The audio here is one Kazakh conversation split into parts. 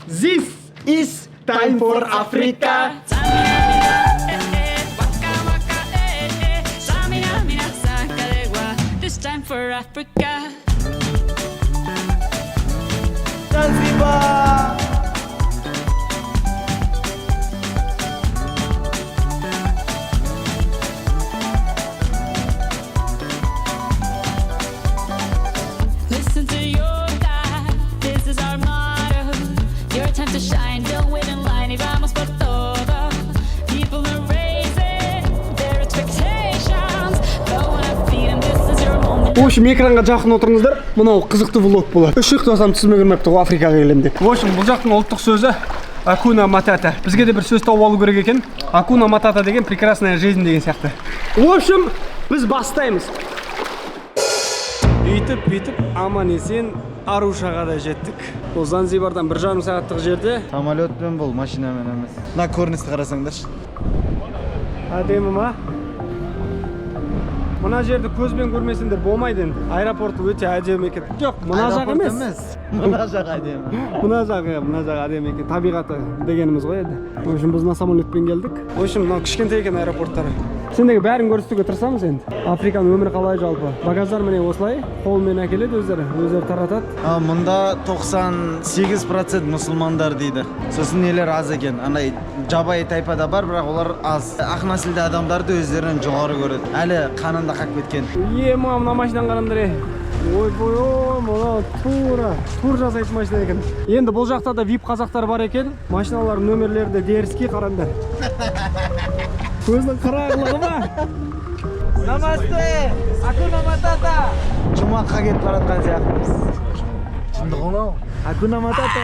This is time for Africa. This time for Africa. Zanzibar. Listen to your God. This is our motto. Your time to shine. Don't wait in line. Y vamos por todo. People are raising their expectations. Go on feet and this is your moment. В общем, экранға жақын отырыңыздар. Мынау қызықты влог болады. Үш ұйықтасам түсіме кірмепті ғой Африкаға келем деп. В общем, бұл жақтың ұлттық сөзі Акуна Матата. Бізге де бір сөз тауып алу керек екен. Акуна Матата деген прекрасная жизнь деген сияқты. В общем, біз бастаймыз. Бүйтіп аман есен Арушаға да жеттік. Бұл Занзибардан 1,5 сағаттық жерде. Самолетпен бұл, машинамен емес. Мына көріністі қарасаңдаршы. Әдемі ма? Мына жерді көзбен көрмесеңдер болмайды енді. Аэропорты өте әдемі екен. Жоқ, мына жақ емес. Мына жақ әдемі. Мына жағы әдемі екен. Табиғаты дегеніміз ғой енді. В общем, біз мына самолетпен келдік. В общем, мынау кішкентай екен аэропорттары. Сендегі бәрін көрсетуге тырысамыз енді. Африканың өмірі қалай жалпы? Багаждар міне осылай, қолмен әкеледі өздері таратады. Мұнда 98% мұсылмандар дейді. Сосын нелер аз екен. Андай жабайы тайпада бар, бірақ олар аз. Ақ нәсілді адамдарды өздерінен жоғары көреді. Әлі қанында қақ кеткен. Мына машинаны қараңдар. Ой, мына тур жасайтын машина екен. Енді бұл жақта да VIP қазақтар бар екен. Машиналардың нөмірлері де деріске қараңдар. Көздің қырағылығы ма? Намасте! Акуна Матата! Жұмаққа кетіп баратқан сияқтымыз. Шындық онау? Акуна Матата!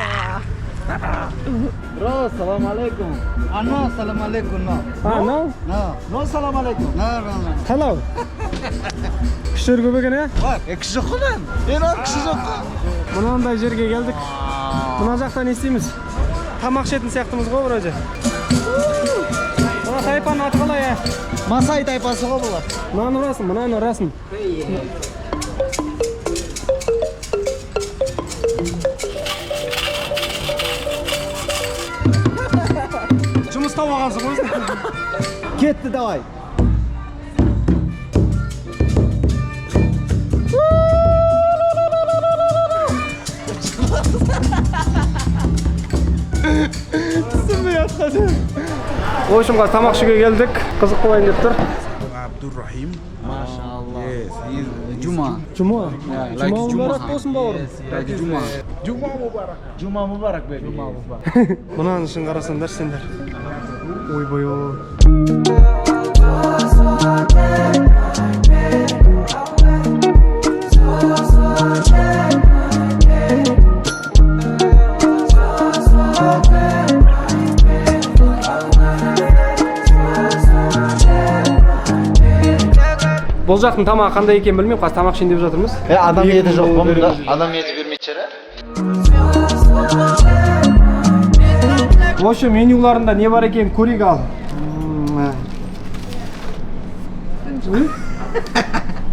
Bro, salam alaikum. No, salam alaikum, no. No? No, salam alaikum. No. Hello. Кішілер көп екен, Кіші жоқ қынан. Кіші жоқ қы. Мынандай жерге келдік. Мына жақта не істейміз? Тамақ ішетін сияқтымыз ғой вроде. Мына тайпаның аты қалай? Масай тайпасы ғой бұлар. Мынаны ұрасын. Жұмыс тауып алғансың ғой. Кетті давай. В общем, тамақ ішуге келдік. Қызық болайын деп тұр. Abdurrahim. Машалла. Yes, he is Жұма. Жұма мұбарак болсын бауырым. Жұма мұбарак бе. Мұнан үшін қарасаңдар сендер. Ойбой. Бұл жақтың тамағы қандай екен білмеймін, қазір тамақ ішейін деп жатырмыз. Адам еті жоқ бұнда. Адам еті бермейді шәрі. В общем, менюларында не бар екен көрейік ал.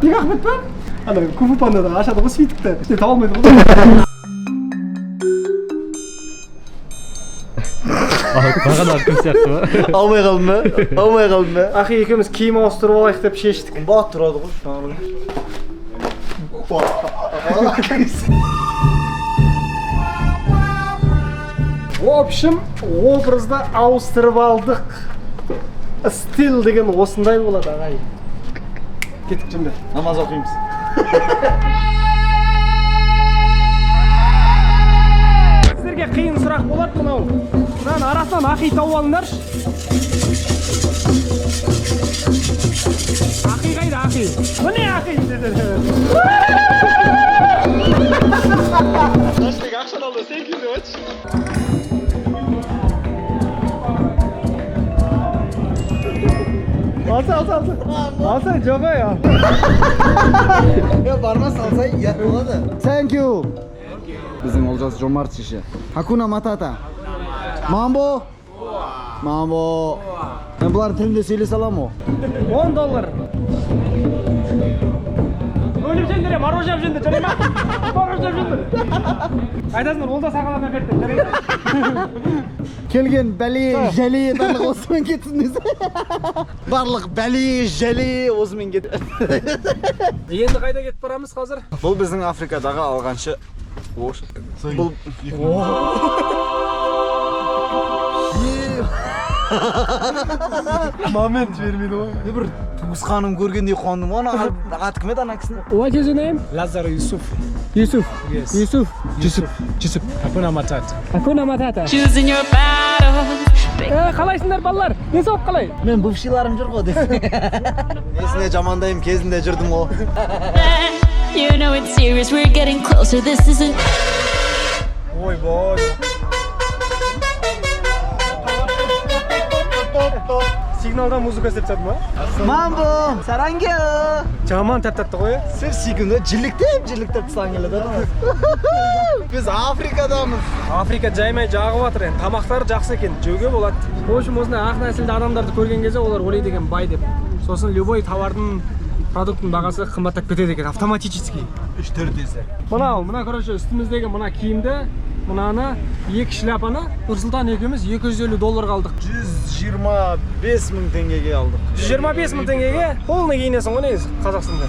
Неге Ахмет па? Ана Куфупандада ашады ғой свитікті. Іште таба алмайды ғой. Бағана кім сияқты ма? Алмай қалдым ба? Ахи екеуміз киім ауыстырып алайық деп шештік. Бат тұрады ғой. В общем, образды ауыстырып алдық. Стил деген осындай болады ағай. Кеттік жөнді. Намаз оқимыз. Сіздерге қиын сұрақ болады мынау. Мынаның арасынан Ахи тауып алыңдаршы. Ахи қайда Ахи? Міне Ахи деді. Наштек ақшаны алды, сен кім деп айтшы. Алсай жоға я. Барма салсай ұят болады. Thank you. Біздің Олжас жомарт шеше. Акуна Матата. Мамбо. Мен бұлар тілінде сөйлесе аламын ғой. $10. өліп жеңдер, мороженое жеңдер, жарай ма? Мороженое жеңдер. Айтасыңдар, ол да сағалап әперді, жарай ма? Келген бәле, жәле барлық осымен кетсін десе. Барлық бәле, жәле осымен кет. Енді қайда кетіп барамыз қазір? Бұл біздің Африкадағы алғаншы ош. Бұл Момент жібермейді ғой. бір туысқаным көргендей қуандым. Оны аты кім еді ана кісінің? What is your name? Lazaro Yusuf. Yusuf. Yes. Yusuf. Yusuf. Hakuna Matata. Hakuna Matata. Choosing your battles. Қалайсыңдар балалар? Не соқ қалай? Мен бұфшиларым жүр ғой десе. Несіне жамандайым кезінде жүрдім ғой. You know it's serious, we're getting closer, this isn't. Ойбой. Сигналда музыка істеп тастады ма? Мамбо, саранге. Жаман тәттатты ғой. Сіз сүйкімді жіліктеп тастаған келеді. Біз Африкадамыз. Африка жаймай жағып жатыр енді. Тамақтары жақсы екен, жеуге болады. В общем, осындай ақ нәсілді адамдарды көрген кезде олар ойлайды екен бай деп. Сосын любой товардың, продукттың бағасы қымбаттап кетеді екен автоматически. 3-4 есе. Мына короче үстіміздегі мына киімді, мынаны екі шляпаны Нұрсұлтан екеуміз $250 алдық. 125 мың теңгеге алдық. 125 мың теңгеге полный киінесің ғой негізі Қазақстанда.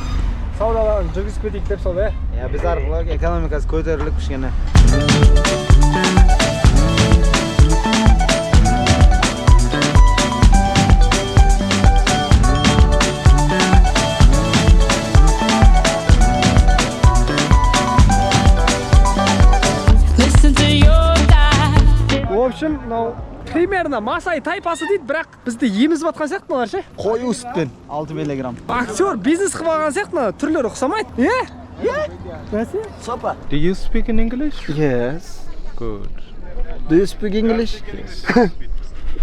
Саудаларын жүргізіп кетейік деп сол, Біз арқылы экономикасы көтерілік кішкене. Listen to your guide. В общем, мынау примерно Масай тайпасы дейді, бірақ бізді емізіп жатқан сияқты мыналар ше. Қою сүттен 6 миллиграмм. Актер бизнес қылып алған сияқты мына түрлері ұқсамайды. Бәсе? Сопа. Do you speak in English? Yes. Good. Do you speak English? Yes.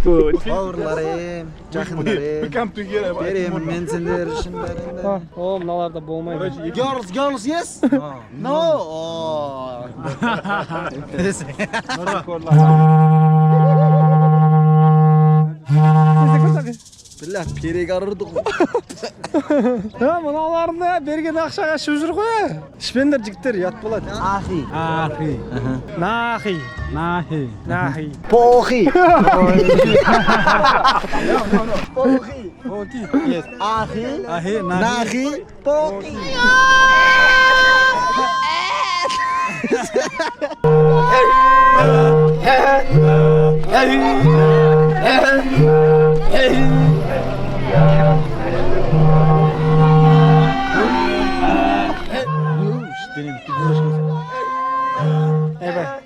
Good. Бауырларым, жақындарым. Берем мен сендер үшін бәрінде. О, мыналарда болмайды. Girls, yes? No. Білә, перек арырдық. Мыналарында берген ақшаға ішіп жүр ғой. Ішпендер жігіттер, ұят болады. Ахи. Нахи. Похи. Yes. Ахи. Нахи. Похи.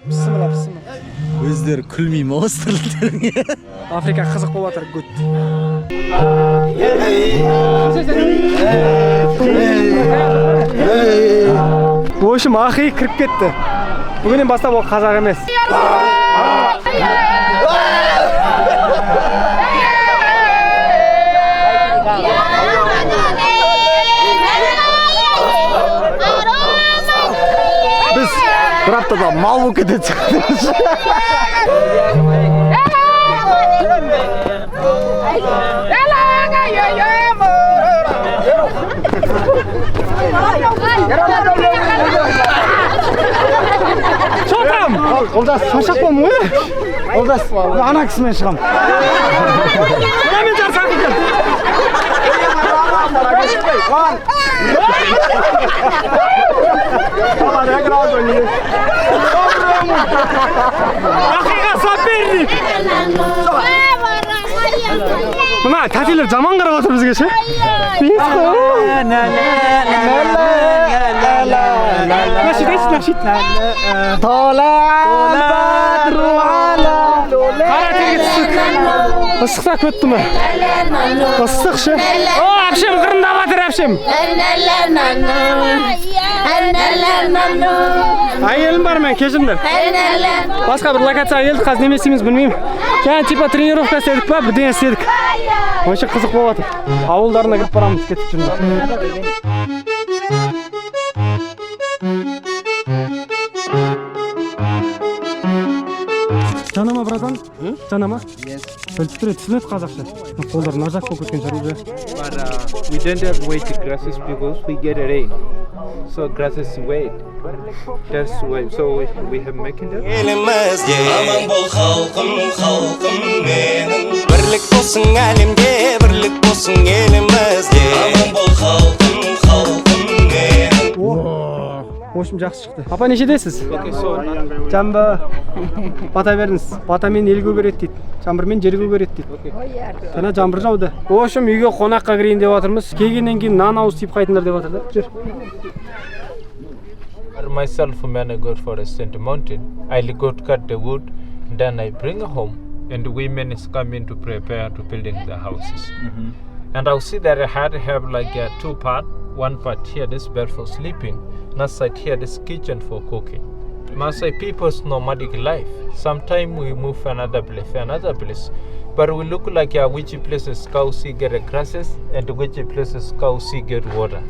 Бісмілла. Өздері күлмей ме осы тірліктеріңе? Африка қызық болып жатыр, good. В общем, Ахи кіріп кетті. Бүгіннен бастап ол қазақ емес. Біз бір аптада мал болып кетеді шығармыз. Шотам! Олдас, Шашақпам ғой? Олдас, ана кісімен шығам. Мен жарсақ екен. Ахиға соперник! Мына тәтелер жаман қарап отыр бізге ше? Нашид. Қара терге түстік. Ысықта көтті ме? Ысық ше? О, әпшем қырындап жатыр әпшем. Әйелім бар мен, кешіріңдер. Басқа бір локация келдік, қазір неме істейміз білмеймін. Жаңа типа тренировка істедік па, бірдеңе істедік. Вообще қызық болып жатыр. Ауылдарына кіріп барамыз, кетіп жүрміз. Жанама, братан? Жанама? Біліп түсінеді қазақша. Қолдар нажақ болып кеткен шығар уже. But we don't have way to grasses because we get it in. So grass is wet. That's why. So we have making that. Elimizde aman bol halkım halkım benim. Birlik olsun elimde, birlik olsun elimizde. Aman bol halkım halkım benim. В общем, жақсы шықты. Апа нешедесіз? Okay, so Жамбы бата беріңіз. Бата мен ел көгереді дейді. Жаңбыр мен жер көгереді дейді. Жаңа жаңбыр жауды. В общем, үйге қонаққа кірейін деп жатырмыз. Келгеннен кейін нан ауыз тиіп қайтыңдар деп жатыр да. Жүр. myself, when I go for a Saint Mountain, I'll go to cut the wood, then I bring home, and the women is coming to prepare to building the houses. And I'll see that I had to have like a two part. One part here, this bed for sleeping. Another side here, this kitchen for cooking. Must say people's nomadic life. Sometimes we move another place. But we look like which places cows get grasses and which places cows get water.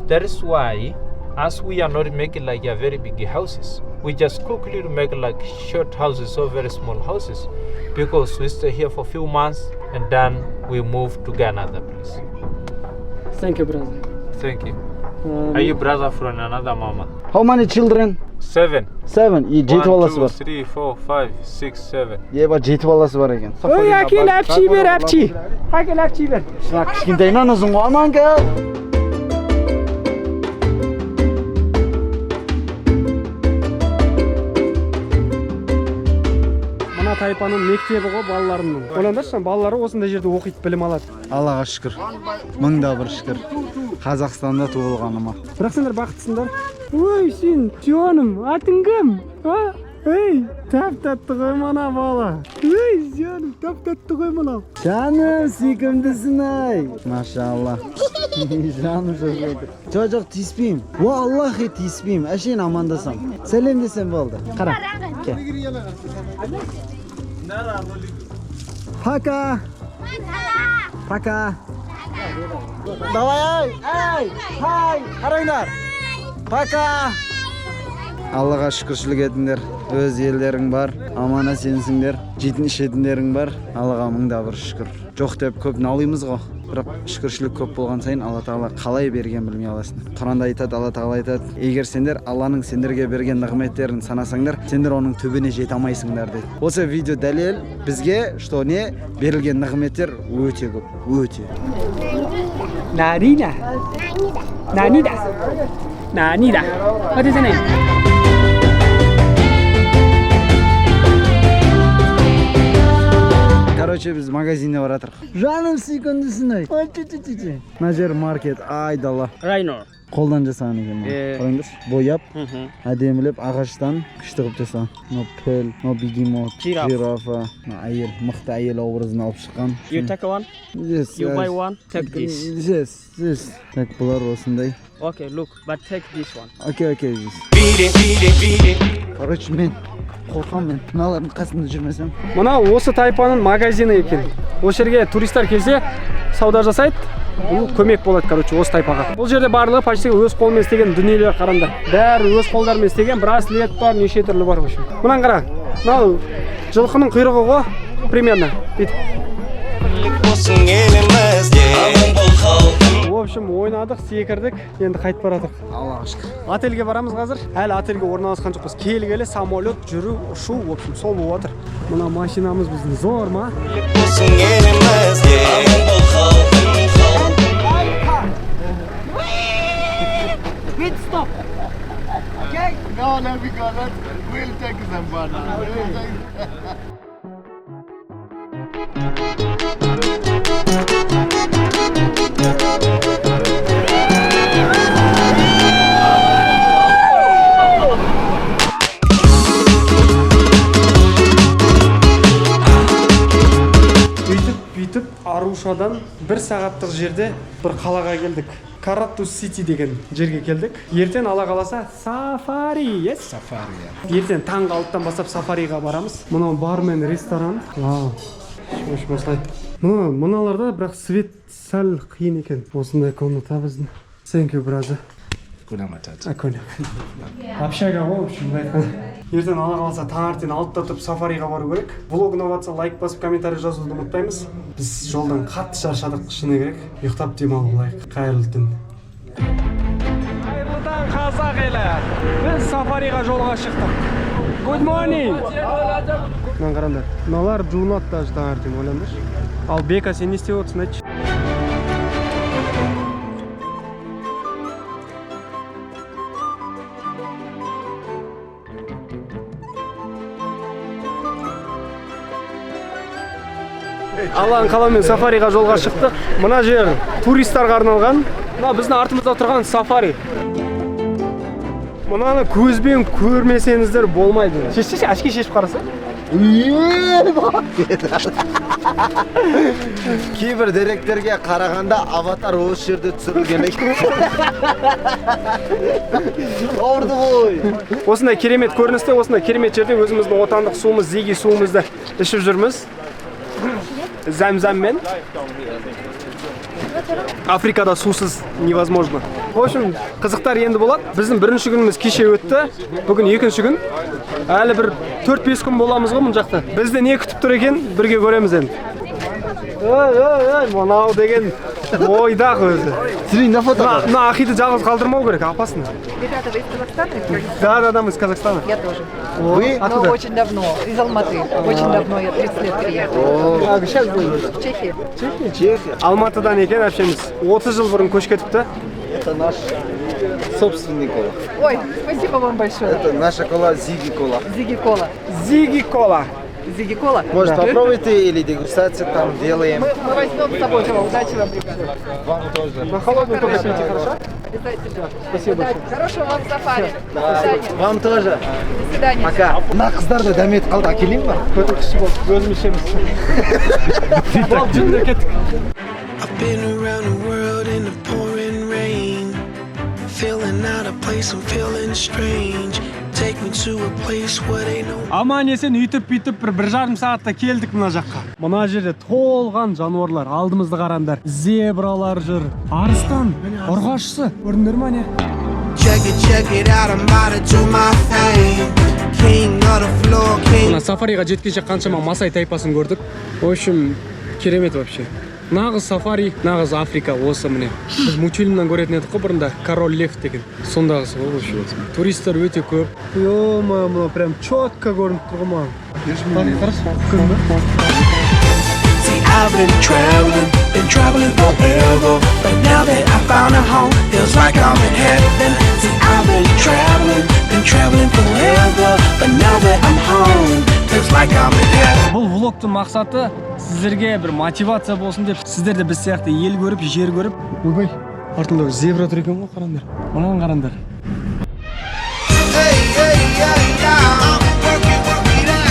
That is why, as we are not making like a very big houses, we just quickly make like short houses or very small houses, because we stay here for a few months and then we move to another place. Thank you, brother. Thank you. Are you brother from another mama? How many children? 7. 7. И 7 баласы 1, 2, бар. 3, 4, 5, 6, 7. Еба 7 баласы бар екен. Ой, әкел әпши бер, әпши. Әкел әпши бер. Шырақ кішкентайынан ұзын ғой, аман кел. Мына тайпаның мектебі ғой балаларының. Ойлаңдаршы, балалары осындай жерде оқиды, білім алады. Аллаға шүкір. Мыңда бір шүкір. Қазақстанда туылғаныма. Бірақ сендер бақыттысыңдар. Ой, сен, жаным, атың кім? А? Ей, тап-татты ғой мана бала. Ей, жаным, тап-татты ғой мына. Жаным, сүйкімдісің ай. Машалла. Жаным жоқ. Жоқ, тиіспейм. Аллахи тиіспейм. Әшейін амандасам. Сәлем десем болды. Қара. Пока. Пока. Давай, ай, қараңдар. Пока. Аллаға шүкіршілік етіңдер. Өз елдерің бар, амана сенсіңдер. Жейтін ішетіндерің бар. Аллаға мыңда бір шүкір. Жоқ деп көп налимыз ғой. Бірақ шүкіршілік көп болған сайын Алла Тағала қалай берген білмей аласың. Құранда айтады, Алла Тағала айтады: "Егер сендер Алланың сендерге берген нығметтерін санасаңдар, сендер оның түбіне жете алмайсыңдар" дейді. Осы видео дәлел бізге, что не берілген нығметтер өте көп, өте. Нанида. What is the name? Короче, біз магазинне баратырық. Жаным сүйкімдісің ай. Мына жер маркет, айдала. Rhino. Қолдан жасаған екен. Қараңдаршы, бояп, әдемілеп, ағаштан күшті қылып жасаған. Мына піл, мына бегемот, жирафа, әйел, мықты әйел образын алып шыққан. You take one? Yes. You buy one? Take this. Yes. Так, бұлар осындай. Okay, look, but take this one. Окей. Короче, мен қорқам мен. Мыналардың қасында жүрмесем. Мына осы тайпаның магазины екен. Осы жерге туристер келсе, сауда жасайды. Бұл көмек болады, короче, осы тайпаға. Бұл жерде барлығы почти өз қолмен істеген дүниелер қараңдар. Бәрі өз қолдарымен істеген, браслет бар, неше түрлі бар вообще. Мынаны қара. Мынау жылқының құйрығы ғой, примерно. В общем, ойнадық, секірдік, енді қайтып барадық. Аллаға шүкір. Отельге барамыз қазір. Әлі отельге орналасқан жоқпыз. Келгелі самолет, жүру, ұшу, в общем, сол болып жатыр. Мына машинамыз біздің зор ма? Pit stop. Okay? No, we got it. We'll take them banana. Бүйтіп Арушадан 1 сағаттық жерде бір қалаға келдік. Карату Сити деген жерге келдік. Ертең Алла қаласа сафари, yes? Safari. Ертең таңғы 6-тан бастап сафариға барамыз. Мынау бармен ресторан. Вау. Осылай. Мыналарда бірақ свет сәл қиын екен. Осындай комната біздің. Thank you, brother. Hakuna Matata. Акуна. Общага ғой, в общем, ертең Алла қаласа таңертең 6-та тұрып сафариға бару керек. Влог ұнаватса лайк басып комментарий жазуды ұмытпаймыз. Біз жолдан қатты шаршадық, шыны керек. Ұйықтап демалып алайық. Қайырлы түн. Қайырлы таң. ағайла. Біз сафариға жолға шықтық. Good morning. Мынаны қараңдар. Мыналар жуынады даже таңертең, ойлаңдаршы. Ал Бека, сен не істеп отырсың, айтшы? Алланың қалауымен сафариға жолға шықтық. Мына жер туристарға арналған. Мына біздің артымызда тұрған сафари. Мынаны көзбен көрмесеңіздер болмайды. Шеш, ашке шешіп қараса. Кейбір деректерге қарағанда аватар осы жерде түсірілген екен. Ауырды ғой. Осындай керемет көріністе, осындай керемет жерде өзіміздің отандық суымыз, зиги суымызды ішіп жүрміз. Зәм-зәммен. Африкада сусыз невозможно. В общем, қызықтар енді болады. Біздің бірінші күніміз кеше өтті. Бүгін екінші күн. Әлі бір 4-5 күн боламыз ғой мұн жақта. Бізді не күтіп тұр екен, бірге көреміз енді. Мынау деген ойдақ өзі. Сирин, фото. Мына Ахиді жалғыз қалдырмау керек, опасно. Ребята, вы из Казахстана? Да, мы из Казахстана. Я тоже. Вы? Но Откуда? очень давно. Из Алматы. Очень давно. Я 30 лет приехала. Сейчас будем. В Чехии. Чехия. Алматыдан екен әпшеміз. 30 жыл бұрын көш кетіпті. Это наш собственный кола. Ой, спасибо вам большое. Это наша кола Зиги кола. Зиги Кола. Зиги кола. Зиги Кола. Может, попробуйте или дегустацию там делаем. Мы возьмем с собой. Удачи вам, ребята. Вам тоже. На холодную только пейте, хорошо? Обязательно. Спасибо большое. Хорошего вам сафари. До свидания. Вам тоже. До свидания. Пока. Мына қыздарды дәметіп қалды, әкелейін ба? Көтір кіші болып, өзім ішеміз. Бол, жүндер кеттік. I've been around the world in the pouring rain, feeling out of place, I'm feeling strange. Take me to a place where they know. Аман есен үйтіп-бүйтіп бір жарым сағатта келдік мына жаққа. Мына жерде толған жануарлар, алдымызды қараңдар. Зебралар жүр, арыстан, ұрғашысы. Көрдіңдер ме не? Check it out, I'm about to do my thing. King of the floor, king. Мына сафариға жеткенше қаншама масай тайпасын көрдік. В общем, керемет вообще. Нағыз сафари, нағыз Африка осы міне. Біз мультфильмнан көретін едік қой бұрында, Король Лев деген. Сондағысы ғой вообще. Туристер өте көп. Ё-моё, прям четко көрініп тұр ғой маған. See, I've been traveling forever, but now that I found a home, feels like I'm in heaven. See, I've been traveling forever, but now that I'm home, feels like I'm in heaven. Бұл влогтың мақсаты сіздерге бір мотивация болсын деп, сіздер де біз сияқты ел көріп, жер көріп. Ойбай, артында зебра тұр екен ғой, қараңдар. Мынаны қараңдар.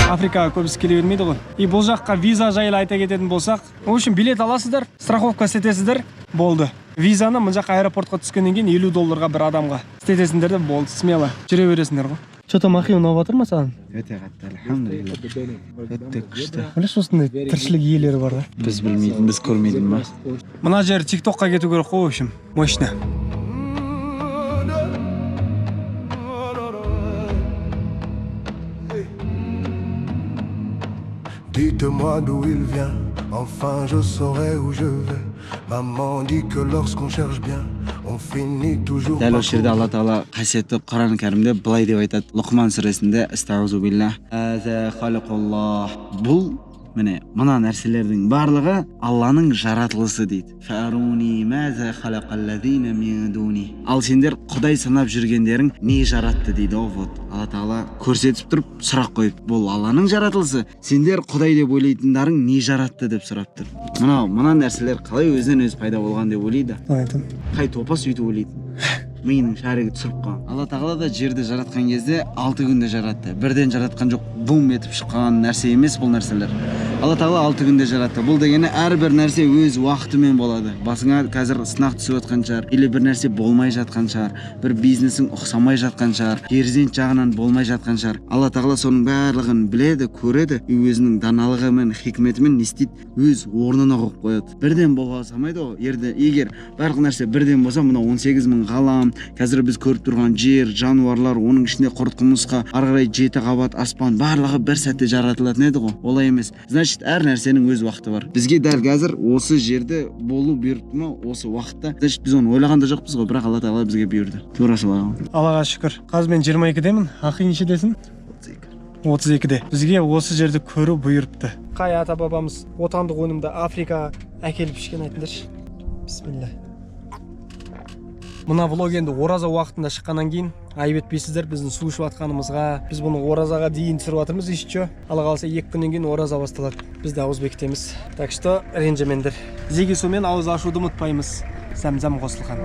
Африкаға көбісі келе бермейді ғой. И бұл жаққа виза жайлы айта кететін болсақ, в общем, билет аласыздар, страховка істетесіздер, болды. Визаны мына жаққа аэропортқа түскеннен кейін $50 бір адамға істетесіңдер де болды, смело жүре бересіңдер ғой. Что-то махи ұнап жатыр ма саған? Өте қатты, алхамдулилла. Өте күшті. Білеш осындай тіршілік иелері бар да? Біз білмейтін, біз көрмейтін ба? Мына жер TikTokқа кету керек қой, в общем, мощно. Dites-moi d'où il vient, enfin je saurai où je vais. Maman dit que lorsqu'on cherche bien, on finit toujours. Дәл осы жерде Алла Тағала қасиетті Құран кәрімде былай деп айтады. Лұқман сүресінде Астағфиру билlah. Аза халақаллах. Бұл міне мына нәрселердің барлығы Алланың жаратылысы дейді. Фаруни маза халақаллазина мин дуни. Ал сендер Құдай санап жүргендерің не жаратты дейді. Вот Алла Тағала көрсетіп тұрып сұрақ қойып, бұл Алланың жаратылысы. Сендер Құдай деп ойлайтындарың не жаратты деп сұрап тұр. Мына нәрселер қалай өзінен өзі пайда болған деп ойлайды. Қай топас сөйтіп ойлайды. Миының шарығы түсіріп қалған. Алла Тағала да жерді жаратқан кезде 6 күнде жаратты. Бірден жаратқан жоқ, бум етіп шыққан нәрсе емес бұл нәрселер. Алла Тағала 6 күнде жаратты. Бұл дегені әрбір нәрсе өз уақытымен болады. Басыңа қазір сынақ түсіп жатқан шығар, или бір нәрсе болмай жатқан шығар, бір бизнесің ұқсамай жатқан шығар, перзент жағынан болмай жатқан шығар. Алла Тағала соның барлығын біледі, көреді, өзінің даналығымен, хикметімен не істейді, өз орнына қойып қояды. Бірден бола салмайды ғой. Егер барлық нәрсе бірден болса, мына 18.000 ғалам, қазір біз көріп тұрған жер, жануарлар, оның ішінде құрт құмырсқа, ары қарай 7 қабат аспан, барлығы бір сәтте жаратылатын еді ғой. Олай емес. Значит, значит әр нәрсенің өз уақыты бар. Бізге дәл қазір осы жерде болу бұйырды ма, осы уақытта. Значит біз оны ойлаған да жоқпыз ғой, бірақ Алла Тағала бізге бұйырды. Тура солай. Аллаға шүкір. Қазір мен 22-демін. Ақи нешедесің? 32-де. Бізге осы жерді көру бұйырыпты. Қай ата бабамыз отандық өнімді Африкаға әкеліп ішкен айтыңдаршы. Бисмилля. Мына влог енді ораза уақытында шыққаннан кейін айып етпейсіздер біздің су ішіп жатқанымызға. Біз бұны оразаға дейін түсіріп жатырмыз еще. Алла қаласа 2 күннен кейін ораза басталады. Біз де ауыз бекітеміз. Так что ренжімеңдер. Зеги сумен ауыз ашуды ұмытпаймыз. Зәм-зәм қосылған.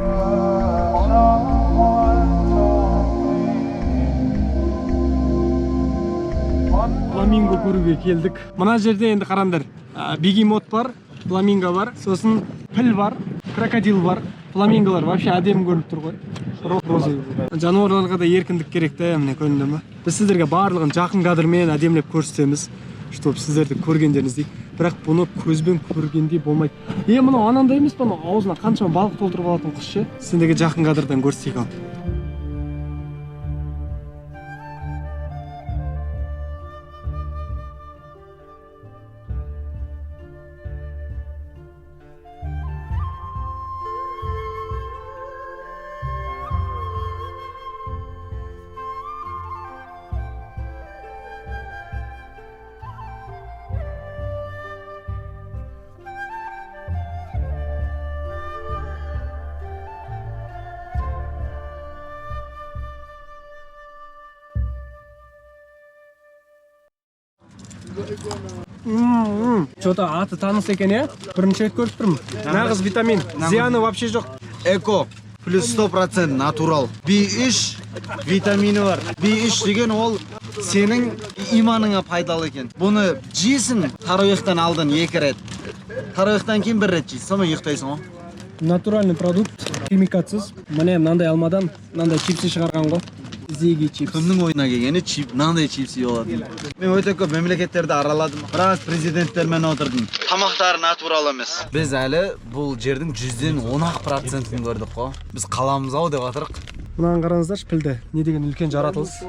Фламинго көруге келдік. Мына жерде енді қараңдар. Бегемот бар, фламинго бар, сосын піл бар, крокодил бар. Фламинголар вообще әдемі көрініп тұр ғой. Жануарларға да еркіндік керек те, міне көрінді ме? Біз сіздерге барлығын жақын кадрмен әдемілеп көрсетеміз, чтобы сіздерді көргендеріңіздей. Бірақ бұны көзбен көргендей болмайды. Мынау анандай емес па, аузына қаншама балық толтырып алатын құс ше. Сендерге жақын кадрдан көрсетейік ал. Что-то аты таныс екен, е? Бірінші рет көріп тұрмын. Нағыз витамин. Зияны вообще жоқ. Эко плюс 100% натурал. B3 витамині бар. B3 деген ол сенің иманыңа пайдалы екен. Бұны жейсің, тарауихтан алдын 2 рет. Тарауихтан кейін 1 рет жейсің, соны ұйықтайсың ғой. Натуральный продукт, химикатсыз. Міне мынандай алмадан мынандай чипсы шығарған ғой. Зеги чипс. Кімнің ойына келгені мынандай чипсы болады. Мен өте көп мемлекеттерді араладым. Біраз президенттермен отырдым. Тамақтары натурал емес. Біз әлі бұл жердің 100-ден 10% көрдік қой. Біз қаламыз ау деп атырық. Мынаны қараңыздаршы, пілді. Не деген үлкен жаратылыс.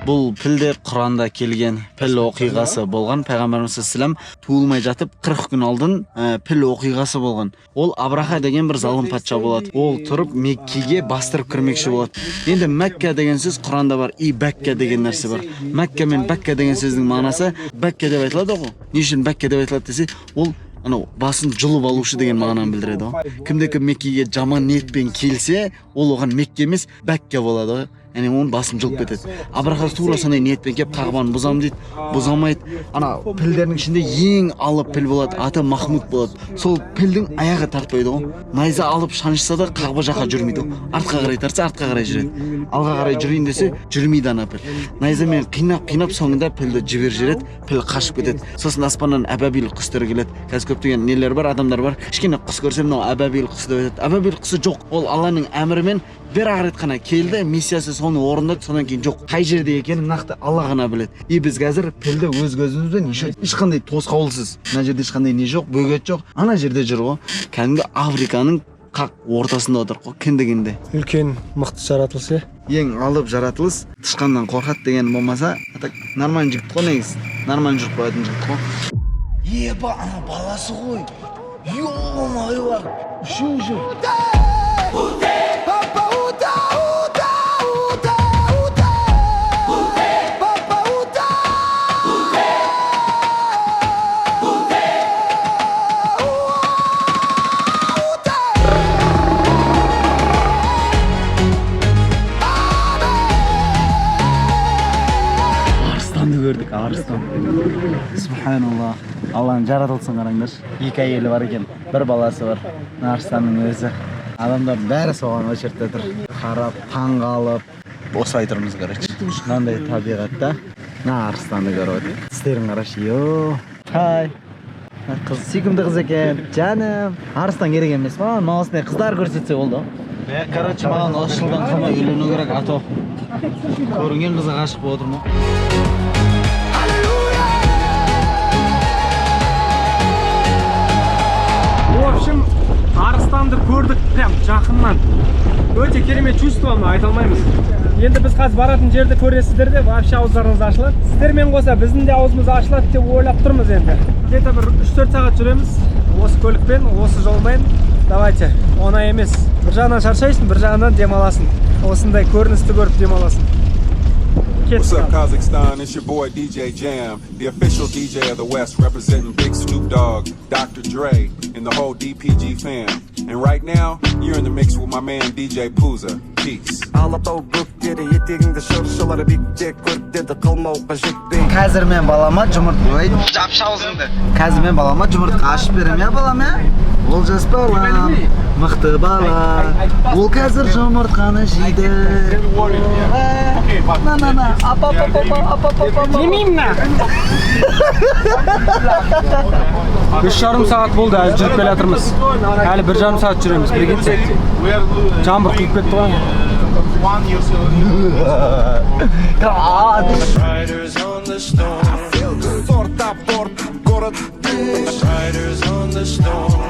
Бұл пілде Құранда келген піл оқиғасы болған. Пайғамбарымыз сәлем туылмай жатып 40 күн алдын піл оқиғасы болған. Ол Абраха деген бір залым патша болады. Ол тұрып Меккеге бастырып кірмекші болады. Енді Мәккә деген сөз Құранда бар, и Бәккә деген нәрсе бар. Мәккә мен Бәккә деген сөздің мағынасы Бәккә деп айтылады ғой. Не үшін Бәккә деп айтылады десе, ол басын жұлып алушы деген мағынаны білдіреді ғой. Кімде-кім Меккеге жаман ниетпен келсе, ол оған Мекке емес Бәккә болады ғой. Яғни оның басын жұлып кетеді. Абраха тура сондай ниетпен келіп Қағбаны бұзамын дейді, бұзамайды. Ана пілдердің ішінде ең алып піл болады, аты Махмуд болады. Сол пілдің аяғы тартпайды ғой. Найза алып шанышса да Қағба жаққа жүрмейді ғой. Артқа қарай тартса артқа қарай жүреді. Алға қарай жүрейін десе жүрмейді ана піл. Найзамен қинап соңында пілді жібер жібереді, піл қашып кетеді. Сосын аспаннан әбәбил құстар келеді. Қазір көптеген нелер бар, адамдар бар. Кішкене құс көрсе мынау әбәбил құсы деп айтады. Әбәбил құсы жоқ. Ол Алланың әмірімен бір ақ қана келді, миссиясы соны орындады, содан кейін жоқ. Қай жерде екенін нақты Алла ғана біледі. И біз қазір пілді өз көзімізбен ешқандай тосқауылсыз. Мына жерде ешқандай не жоқ, бөгет жоқ. Ана жерде жүр ғой. Кәдімгі Африканың қақ ортасында отыр ғой, кіндігінде. Үлкен мықты жаратылыс, е? Ең алып жаратылыс, тышқаннан қорқады деген болмаса, нормально жігіт қой негізі. Нормально жүріп қоятын жігіт қой. Еба, ана баласы ғой. Ё-моё, үшеу. Көрдік, арыстан. Субханаллах. Алланың жаратылысын қараңдаршы. 2 әйелі бар екен, 1 баласы бар. Арыстанның өзі. Адамдар бәрі соған очередте тұр. Қарап, таңғалып, осылай тұрмыз, короче. Мынандай табиғатта арыстанды көріп отыр. Тістерін қарашы. Йо. Хай. Қыз сүйкімді қыз екен. Жаным. Арыстан керек емес па? Мағасындай қыздар көрсетсе болды. Короче, маған осы жылдан қалмай үйлену керек, ато. Көрінген қызға ғашық болып отырмын. В общем, арыстанды көрдік прям жақыннан. Өте керемет чувство, айта алмаймыз. Енді біз қазір баратын жерді көресіздер де, вообще ауыздарыңыз ашылады. Сіздермен қоса біздің де аузымыз ашылады деп ойлап тұрмыз енді. Где-то бір 3-4 сағат жүреміз. Осы көлікпен, осы жолмен. Давайте, оңай емес. Бір жағынан шаршайсың, бір жағынан демаласың. Осындай көріністі көріп демаласың. What's up, Kazakhstan? It's your boy DJ Jam, the official DJ of the West, representing Big Snoop Dogg, Dr. Dre, and the whole DPG fam. And right now, you're in the mix with my man DJ Pooza. Peace. Қазір мен балама жұмыртқа жапшы аузыңды. Қазір мен балама жұмыртқа ашып берем я балам я. Ол жас балам, мықты бала. Ол қазір жұмыртқаны жейді. На. Апа. Жемеймін на. 3,5 сағат болды, әлі жүріп келе жатырмыз. Әлі 1,5 сағат жүреміз, прикиньте. Жаңбыр құйып кетті ғой. Riders on the storm. Riders on the storm.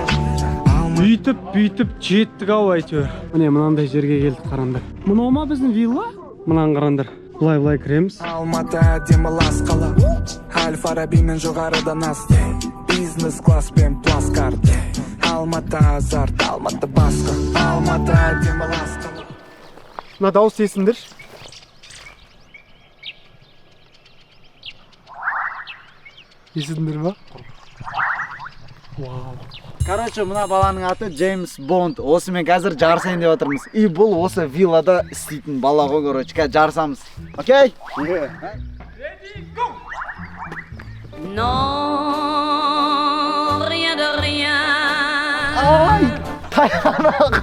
Бүйтіп жеттік ау әйтеуір. Міне мынандай жерге келдік, қараңдар. Мынау ма біздің вилла? Мынаны қараңдар. Былай кіреміз. Алматы демалас қала. Аль-Фараби мен жоғарыдан асты. Бизнес класс пен пласкарды. Алматы азарт, Алматы басқа. Алматы демалас қала. Мына дауыс естіңдер. Естіңдер ма? Вау. Короче, мына баланың аты Джеймс Бонд. Осы мен қазір жарысайын деп отырмыз. И бұл осы виллада істейтін бала ғой, короче. Қазір жарысамыз. Окей? No, rien de rien. Ай! Таяқ.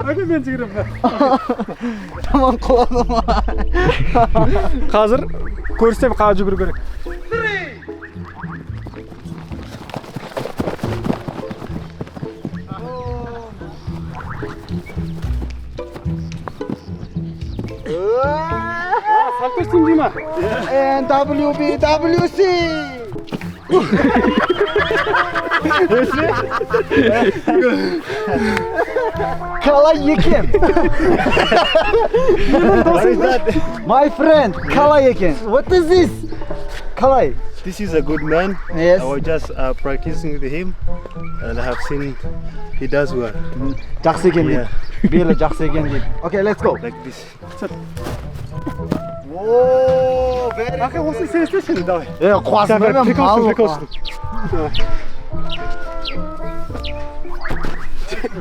Әке мен жүгірем. Тамам құладым. Қазір көрсем қалай жүгіру керек. Сальто істеймін дей ма? NWBWC! Қалай екен? My friend, қалай екен? What is this? Қалай? This is a good man. Yes. I was just practicing with him, and I have seen he does well. Жақсы екен дейді. Белі жақсы екен дейді. Okay, let's go. Like this. Ооо, very Ақи, осы сен істесің, давай. Қуасың ба мен? Приколсың.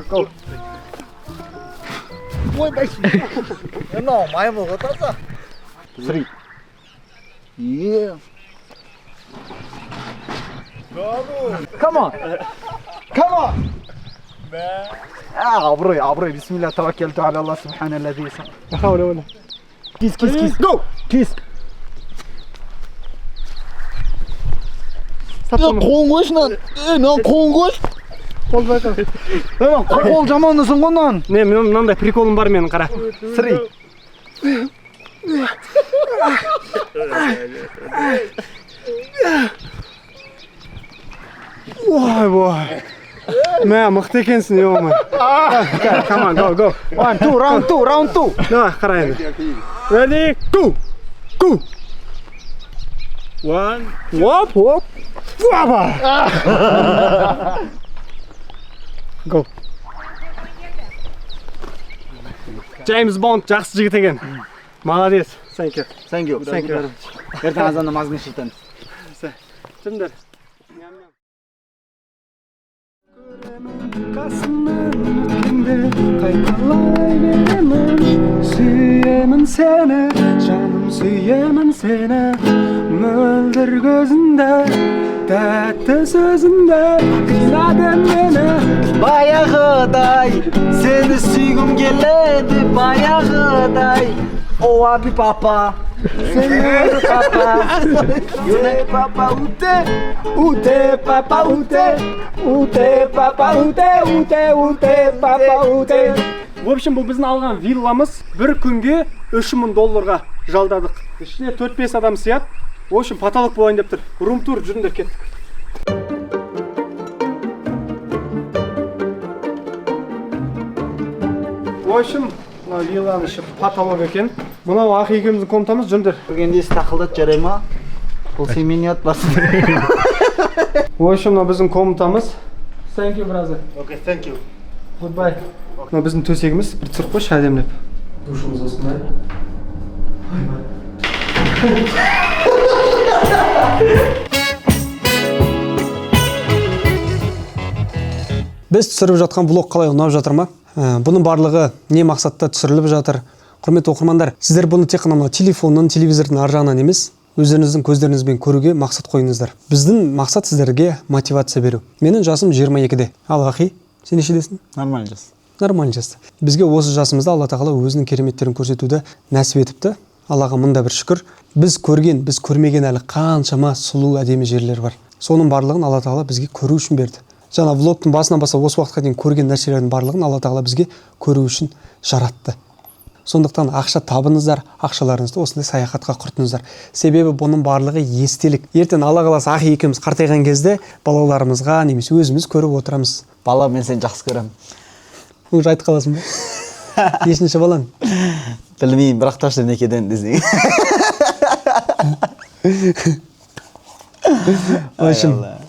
Go. Ой, байшы. Мынау маймыл қатаса. 3. Yeah. Come on. Аброй. Бисмилlah, таваккалту аля Аллах субханаллази. لا حول ولا Kiss. Go. Kiss. Қолын қойшы нан. Нан қолын қойшы. Қол байқа. Қол жаманысың ғой нан. Не, мынандай приколым бар менің, қара. 3. Ой. Мә, мықты екенсің, ё-мо. Come on, go. 1, 2, round 2. Давай, қара енді. Ready, go. 1, Whoop. Ваба. Go. James Bond жақсы жігіт екен. Молодец. Thank you. Ертең азан намазын шейтеміз. Жүріңдер. Қайталай беремін, сүйемін сені, жаным сүйемін сені, мөлдір көзінде, тәтті сөзінде, қинадың мені. Баяғыдай, сені сүйгім келеді, баяғыдай. О, аби папа, сені папа, юне папа, уте папа, уте папа, уте. В общем, бұл біздің алған вилламыз бір күнге $3,000 жалдадық. Ішіне 4-5 адам сияды. В общем, потолок болайын деп тұр. Рум-тур, жүріңдер, кеттік. В общем, мына вилланың іші потолок екен. Мынау ақ екеуміздің комнатамыз, жүндер. Көргенде тақылдат жарай ма? Бұл сен мені атпасын. В общем, мына біздің комнатамыз. Thank you, brother. Okay, thank you. Goodbye. Мына біздің төсегіміз, бір түсіріп қойшы әдемілеп. Душымыз осындай. Біз түсіріп жатқан влог қалай ұнап жатыр ма? Бұның барлығы не мақсатта түсіріліп жатыр? Құрметті оқырмандар, сіздер бұны тек қана телефонның, телевизордың ар жағынан емес, өздеріңіздің көздеріңізбен көруге мақсат қойыңыздар. Біздің мақсат сіздерге мотивация беру. Менің жасым 22-де. Ал Ахи, сен нешедесің? Нормально жас. Нормально жасты. Бізге осы жасымызда Алла тағала өзінің кереметтерін көрсетуді нәсіп етіпті. Аллаға мында бір шүкір. Біз көрген, біз көрмеген әлі қаншама сұлу әдемі жерлер бар. Соның барлығын Алла тағала бізге көру үшін берді. Жаңа влогтың басынан бастап осы уақытқа дейін көрген нәрселердің барлығын Алла тағала бізге көру үшін жаратты. Сондықтан ақша табыңыздар, ақшаларыңызды осындай саяхатқа құртыңыздар. Себебі бұның барлығы естелік. Ертең Алла қаласа Ахи екеуміз қартайған кезде балаларымызға немесе өзіміз көріп отырамыз. Бала, мен сені жақсы көремін. Уже айтып қаласың ба? Нешінші балаң? Білмеймін, бірақ ташты некеден десең.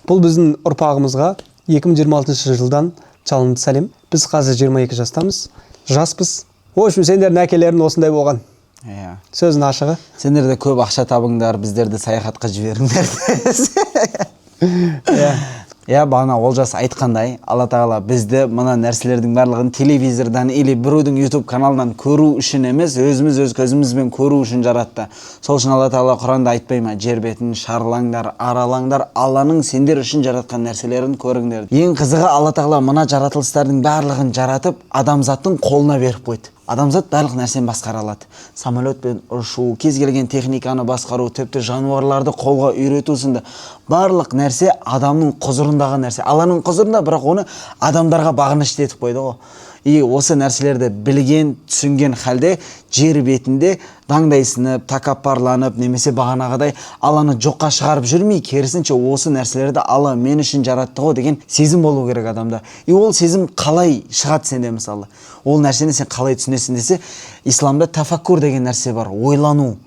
Бұл біздің ұрпағымызға 2026 жылдан жалынды сәлем. Біз қазір 22 жастамыз, жаспыз. В общем, сендердің әкелерің осындай болған. Сөздің ашығы. Сендер де көп ақша табыңдар, біздерді саяхатқа жіберіңдер. Бағана Олжас айтқандай, Алла тағала бізді мына нәрселердің барлығын телевизордан или біреудің YouTube каналынан көру үшін емес, өзіміз өз көзімізбен көру үшін жаратты. Сол үшін Алла тағала Құранда айтпай ма, жер бетін шарлаңдар, аралаңдар, Алланың сендер үшін жаратқан нәрселерін көріңдер. Ең қызығы, Алла тағала мына жаратылыстардың барлығын жаратып, адамзаттың қолына беріп қойды. Адамзат барлық нәрсені басқара алады. Самолетпен ұшу, кез келген техниканы басқару, тіпті жануарларды қолға үйрету сынды барлық нәрсе адамның құзырындағы нәрсе. Алланың құзырында, бірақ оны адамдарға бағынышты етіп қойды ғой. И осы нәрселерді білген, түсінген халде жер бетінде даңдайсынып, тәкаппарланып, немесе бағанағыдай Алланы жоққа шығарып жүрмей, керісінше осы нәрселерді Алла мен үшін жаратты ғой деген сезім болу керек адамда. И ол сезім қалай шығады сенде мысалы? Ол нәрсені сен қалай түсінесің десе, исламда тафаккур деген нәрсе бар, ойлану.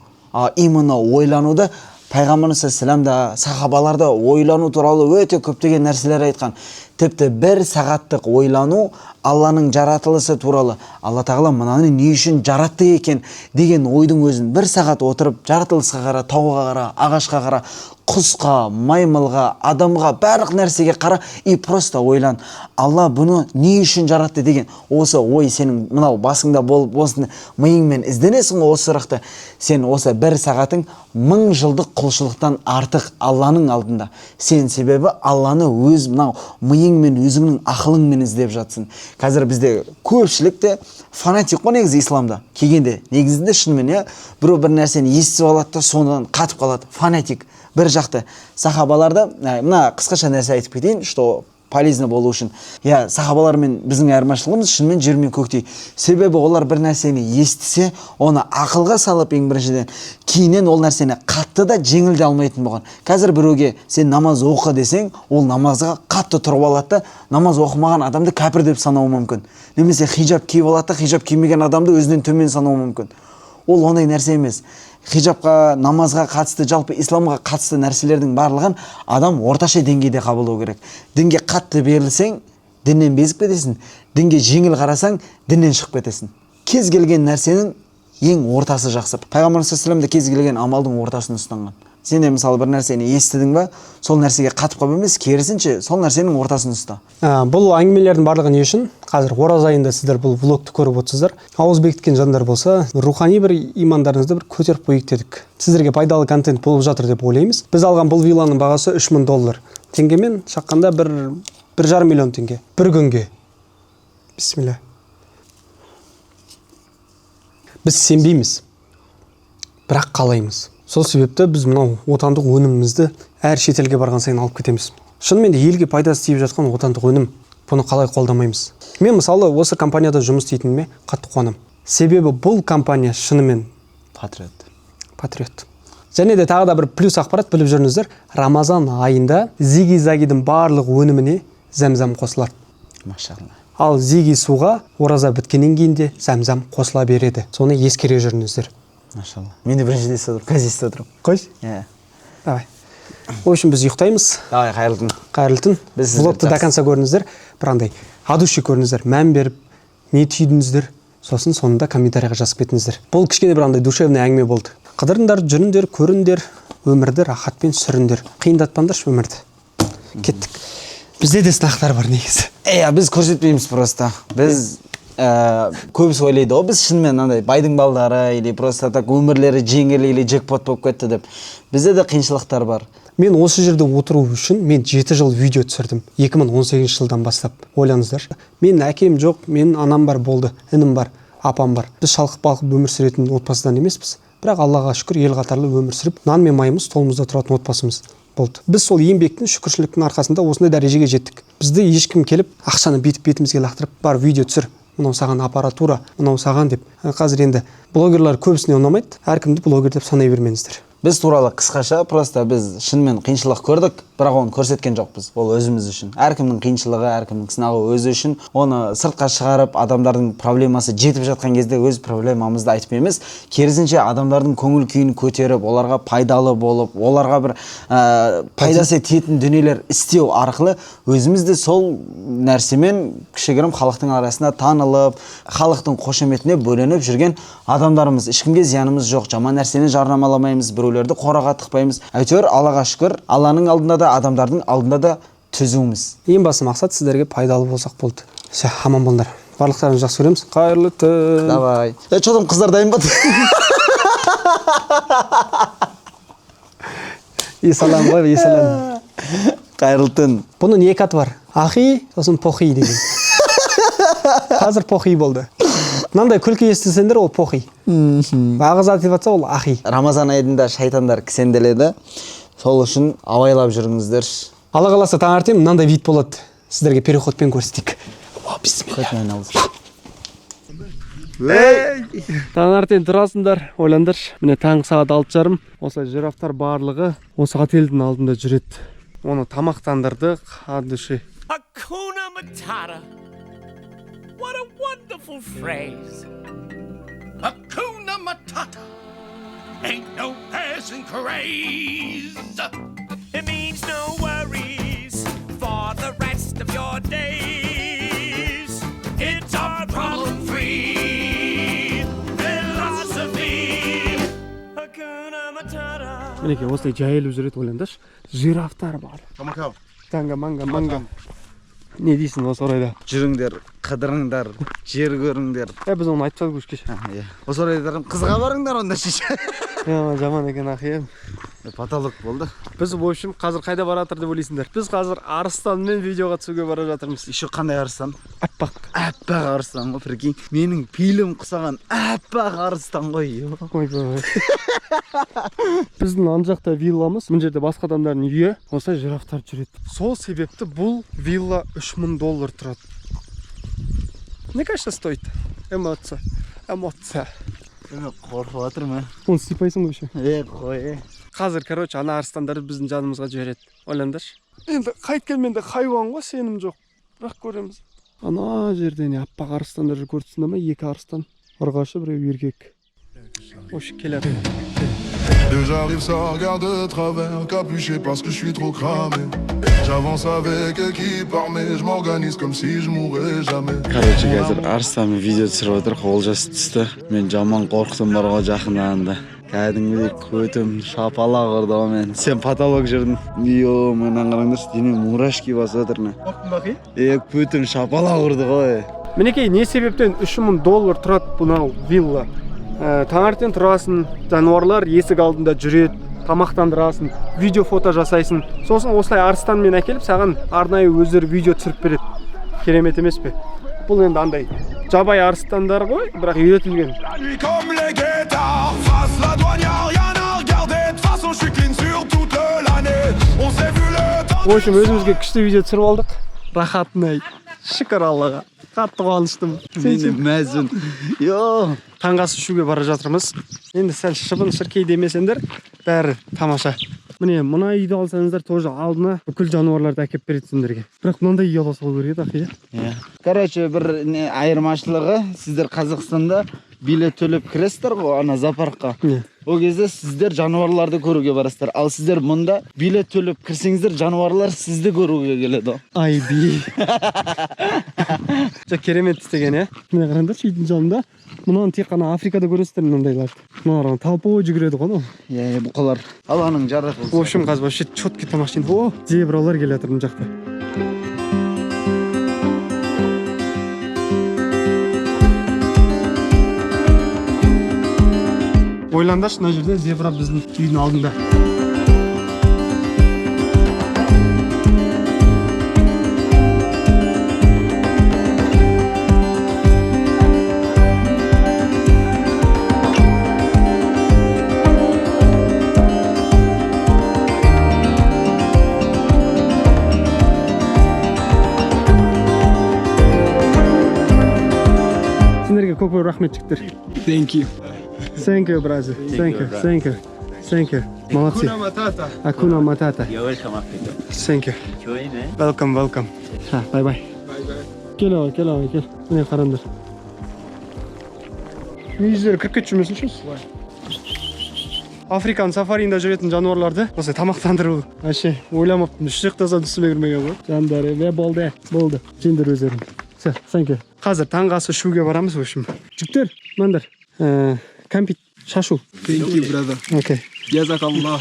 Именно ойлануды Пайғамбарымыз саллаллаху сахабаларда ойлану туралы өте көптеген нәрселер айтқан. Тіпті бір сағаттық ойлану Алланың жаратылысы туралы, Алла тағала мынаны не үшін жаратты екен деген ойдың өзін бір сағат отырып, жаратылысқа қара, тауға қара, ағашқа қара, құсқа, маймылға, адамға, барлық нәрсеге қара и просто ойлан. Алла бұны не үшін жаратты деген осы ой сенің мынау басыңда болып, осыны миыңмен ізденесің ғой осы сұрақты. Сен осы бір сағатың 1000 жылдық құлшылықтан артық Алланың алдында. Сен себебі Алланы өз мынау миыңмен, өзіңнің ақылыңмен іздеп жатсың. Қазір бізде көпшілікте фанатик қой негізі исламда. Келгенде негізінде шынымен біреу бір нәрсені естіп алады да содан қатып қалады. Фанатик. Бір жақты сахабаларда, мына қысқаша нәрсе айтып кетейін, что полезно болу үшін. Сахабалар мен біздің айырмашылығымыз шынымен жер мен көктей. Себебі олар бір нәрсені естісе, оны ақылға салып ең біріншіден, кейіннен ол нәрсені қатты да жеңіл де алмайтын болған. Қазір біреуге сен намаз оқы десең, ол намазға қатты тұрып алады да, намаз оқымаған адамды кәпір деп санауы мүмкін. Немесе хижаб киіп алады да, хижаб кимеген адамды өзінен төмен санауы мүмкін. Ол ондай нәрсе емес. Хижабқа, намазға қатысты, жалпы исламға қатысты нәрселердің барлығын адам орташа деңгейде қабылдау керек. Дінге қатты берілсең, діннен безіп кетесің. Дінге жеңіл қарасаң, діннен шығып кетесің. Кез келген нәрсенің ең ортасы жақсы. Пайғамбарымыз саллаллаху алейхи вассалам да кез келген амалдың ортасын ұстанған. Сен де мысалы бір нәрсені естідің ба, сол нәрсеге қатып қалып емес, керісінше сол нәрсенің ортасын ұста. Бұл әңгімелердің барлығы не үшін? Қазір ораза айында сіздер бұл влогты көріп отырсыздар. Ауыз бекіткен жандар болса, рухани бір имандарыңызды бір көтеріп қойып дедік. Сіздерге пайдалы контент болып жатыр деп ойлаймыз. Біз алған бұл вилланың бағасы $3000. Теңгемен шаққанда 1,5 миллион теңге. Bir күнге. Бисмилля. Біз сенбейміз. Бірақ қалаймыз. Сол себепті біз мынау отандық өнімімізді әр шетелге барған сайын алып кетеміз. Шынымен де елге пайдасы тиіп жатқан отандық өнім. Бұны қалай қолдамаймыз? Мен мысалы осы компанияда жұмыс істейтініме қатты қуанамын. Себебі бұл компания шынымен патриот. Және де тағы да бір плюс ақпарат біліп жүріңіздер. Рамазан айында Зиги-Загидің барлық өніміне зәмзәм қосылады. Машалла. Ал зиги суға ораза біткеннен кейін де зәмзәм қосыла береді. Соны ескере жүріңіздер. Машалла. Мен де бірінші естіп отырмын, қазір естіп отырмын. Қойш? Иә. Давай. В общем, біз ұйықтаймыз. Давай, қайырлы түн. Қайырлы түн. Влогты до конца көріңіздер. Бірандай адуши көріңіздер, мән беріп, не түйдіңіздер, сосын соңында комментарийға жазып кетіңіздер. Бұл кішкене бірандай душевный әңгіме болды. Қыдырыңдар, жүріңдер, көріңдер, өмірді рахатпен сүріңдер. Қиындатпаңдаршы өмірді. Кеттік. Бізде де сынақтар бар негізі. Біз көрсетпейміз просто. Біз көбісі ойлайды, біз шынымен андай байдың балдары или просто так өмірлері жеңіл или джекпот болып кетті деп. Бізде де қиыншылықтар бар. Мен осы жерде отыру үшін мен 7 жыл видео түсірдім. 2018 жылдан бастап. Ойлаңыздаршы. Мен әкем жоқ, мен анам бар болды, інім бар, апам бар. Біз шалқып балқып өмір сүретін отбасыдан емеспіз. Бірақ Аллаға шүкір ел қатарлы өмір сүріп, нан мен майымыз столымызда тұратын отбасымыз болды. Біз сол еңбектің, шүкіршіліктің арқасында осындай дәрежеге жеттік. Бізді ешкім келіп ақшаны бетімізге лақтырып, бар видео түсір, мынау саған аппаратура, мынау саған деп. Қазір енді блогерлар көбісіне ұнамайды. Әркімді блогер деп санай бермеңіздер. Біз туралы қысқаша просто біз шынымен қиыншылық көрдік, бірақ оны көрсеткен жоқпыз. Ол өзіміз үшін. Әркімнің қиыншылығы, әркімнің сынағы өзі үшін. Оны сыртқа шығарып, адамдардың проблемасы жетіп жатқан кезде өз проблемамызды айтып емес, керісінше адамдардың көңіл күйін көтеріп, оларға пайдалы болып, оларға бір пайдасы тиетін дүниелер істеу арқылы өзіміз де сол нәрсемен кішігірім халықтың арасында танылып, халықтың қошеметіне бөленіп жүрген адамдарымыз. Ешкімге зиянымыз жоқ, жаман нәрсені жарнамаламаймыз, біреулерді қораға тықпаймыз. Әйтеуір Аллаға шүкір, Алланың алдында да, адамдардың алдында да түзуіміз. Ең басты мақсат сіздерге пайдалы болсақ болды. Аман болыңдар. Барлықтарыңызды жақсы көреміз. Қайырлы түн. Давай. Что там, қыздар дайын ба? Есалам ғой, есалам. Қайырлы түн. Бұның екі аты бар. Ахи, сосын похи деген. Қазір похи болды. Мынандай күлкі естісеңдер, ол похи. Ағыз атып атса, ол ахи. Рамазан айында шайтандар кісенделеді. Сол үшін абайлап жүріңіздер. Алла қаласа таңертең мынандай вид болады. Сіздерге переходпен көрсетейік. Таңертең тұрасыңдар, ойландаршы. Міне таңғы сағат 6:30. Осы жирафтар барлығы осы отельдің алдында жүреді. Оны тамақтандырдық, адуши. Hakuna Matata. What a wonderful phrase. Hakuna Matata. Ain't no passing craze. It means no worries for the rest of your days. It's our problem-free philosophy. Hakuna Matata. Мінеке, осылай жайылып жүреді, ойлаңдаршы. Жирафтар бар. Танга, манга. Не дейсің осы орайда? Жүріңдер, қыдырыңдар, жер көріңдер. Біз оны айтып салып көшкеш. Осы орайда қызға барыңдар онда шеше. Жаман екен ақиым. Потолок болды. Біз в общем қазір қайда баратыр деп ойлайсыңдар. Біз қазір арыстанмен видеоға түсуге бара жатырмыз. Еще қандай арыстан? Аппақ арыстан ғой, прикинь. Менің пилім құсаған аппақ арыстан ғой. Ойбай. Біздің ан жақта вилламыз, мына жерде басқа адамдардың үйі, осылай жирафтар жүреді. Сол себепті бұл вилла $3000 тұрады. Не кажется стоит? Эмоция. Қорқып жатырмын. Оны сипайсың ғой еще. Қой. Қазір, короче, ана арыстандарды біздің жанымызға жібереді. Ойлаңдаршы. Енді қайткенменде хайуан ғой, сенім жоқ. Бірақ көреміз. Ана жерде не аппақ арыстандар көрдіңдер ме? Екі арыстан. Ұрғашы, біреу еркек. Ош, келеді. Déjà arrive ça regarde de travers, capuché parce que je suis trop cramé. J'avance avec équipe armée, je m'organise comme si je mourrais jamais. Короче, қазір арыстанмен видео түсіріп отырық, олжас түсті. Мен жаман қорықтым бар ғой жақындағанда. Кәдімгідей көтім шапалақ ұрды ғой мен. Сен потолок жүрдің. Йо, менен қараңдаршы, денем мурашки басып жатыр. Көтім шапалақ ұрды ғой. Мінекей, не себептен $3000 тұрады бұнау вилла? Таңертең тұрасың, жануарлар есік алдында жүреді, тамақтандырасың, видео фото жасайсың. Сосын осылай арыстанмен әкеліп, саған арнайы өздері видео түсіріп береді. Керемет емес пе? Бұл енді андай жабай арыстандар ғой, бірақ үйретілген. В общем, өзімізге күшті видео түсіріп алдық. Рахатынай. Шүкір Аллаға. Қатты қуаныштым. Мен мәзін. Йо, таңғы ас ішуге бара жатырмыз. Енді сәл шыбын шіркей демесеңдер, бәрі тамаша. Міне, мына үйді алсаңыздар, тоже алдына бүкіл жануарларды әкеп береді сендерге. Бірақ мынандай үй ала салу керек еді, иә. Короче, бір айырмашылығы, сіздер Қазақстанда билет төлеп кіресіздер ғой, ана зоопаркқа. Ол кезде сіздер жануарларды көруге барасыздар. Ал сіздер мұнда билет төлеп кірсеңіздер, жануарлар сізді көруге келеді. Ай би. Керемет істеген, иә. Міне қараңдаршы, үйдің жанында. Мұнан тек қана Африкада көресіздер мынандайларды. Мыналар талпой жүгіреді ғой. Иә, бұқалар. Алланың жаратылысы. В общем, қазір вообще четкий тамақшин. О, зебралар келе жатыр мына жақта. Ойландашы, мына жерде зебра біздің үйдің алдында. Сендерге көп рахмет жігіттер. Thank you. Thank you, brother. Thank you. Молодцы. Акуна матата. You're welcome, Africa. Thank you. Join, eh? Welcome. Bye. Кел. Міне қараңдар. Өздері кіріп кетіп жүрмесінші? Африканың сафаринда жүретін жануарларды осылай тамақтандыру. Вообще ойламаппын. Үш жақтаса түсіме кірмеген ғой. Жандар, болды. Жеңдер өздерің. Thank you. Қазір таңғы асы ішуге барамыз, в общем. Жігіттер, мынандар. Кәмпит шашу. Thank you, brother. Окей. Язакалла.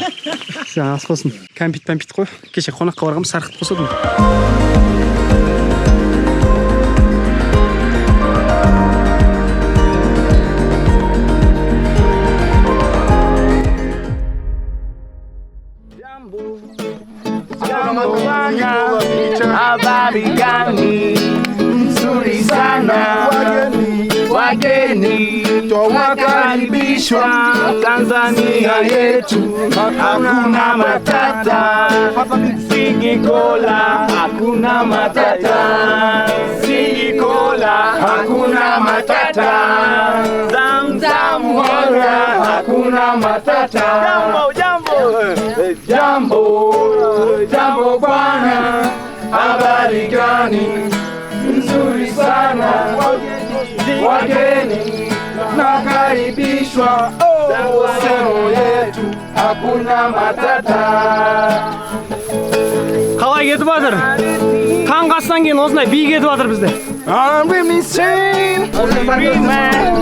Ас болсын. Кәмпит қой. Кеше қонаққа барғанбыз, сарқыт қосадым. Habari gani nzuri sana, wageni twawakaribishwa Tanzania yetu, hakuna matata. Singikola hakuna matata, Singikola hakuna matata, Zamzam wala hakuna matata. Jambo bwana, habari gani nzuri sana, wageni nakaribishwa sehemu yetu, hakuna matata. Қалай кетіп жатыр? Таңғы астан кейін осындай би кетіп жатыр бізде.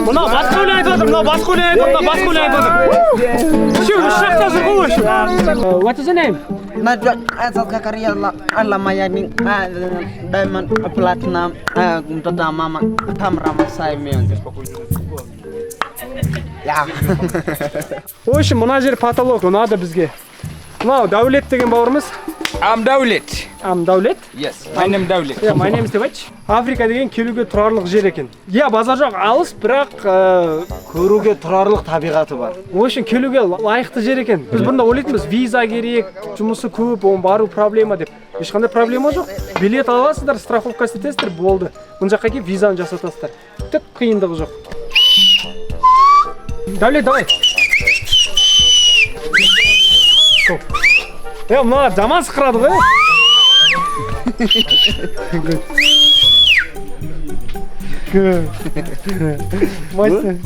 Мынау басқа өлең айтып жатыр. Үшеу үш жақта жүр ғой. What is your name? Azat karya Allah mayani diamond platinum mtoto mama kamera masai mengi. Ya. В общем, мына жер потолок, ұнады бізге. Мынау Дәулет деген бауырымыз. I'm Dawlet. Dawlet? Yes, my name Dawlet. Yeah, my name is Devach. Африка деген келуге тұрарлық жер екен. Иә, базар жоқ, алыс, бірақ көруге тұрарлық табиғаты бар. В общем, келуге лайықты жер екен. Біз бұрында ойлайтынбыз, виза керек, жұмысы көп, оны бару проблема деп. Ешқандай проблема жоқ. Билет аласыздар, страховка істетесіздер, болды. Бұн жаққа келіп визаны жасатасыздар. Түк қиындығы жоқ. Дәулет, давай. Мына жаман сықырады ғой. Good.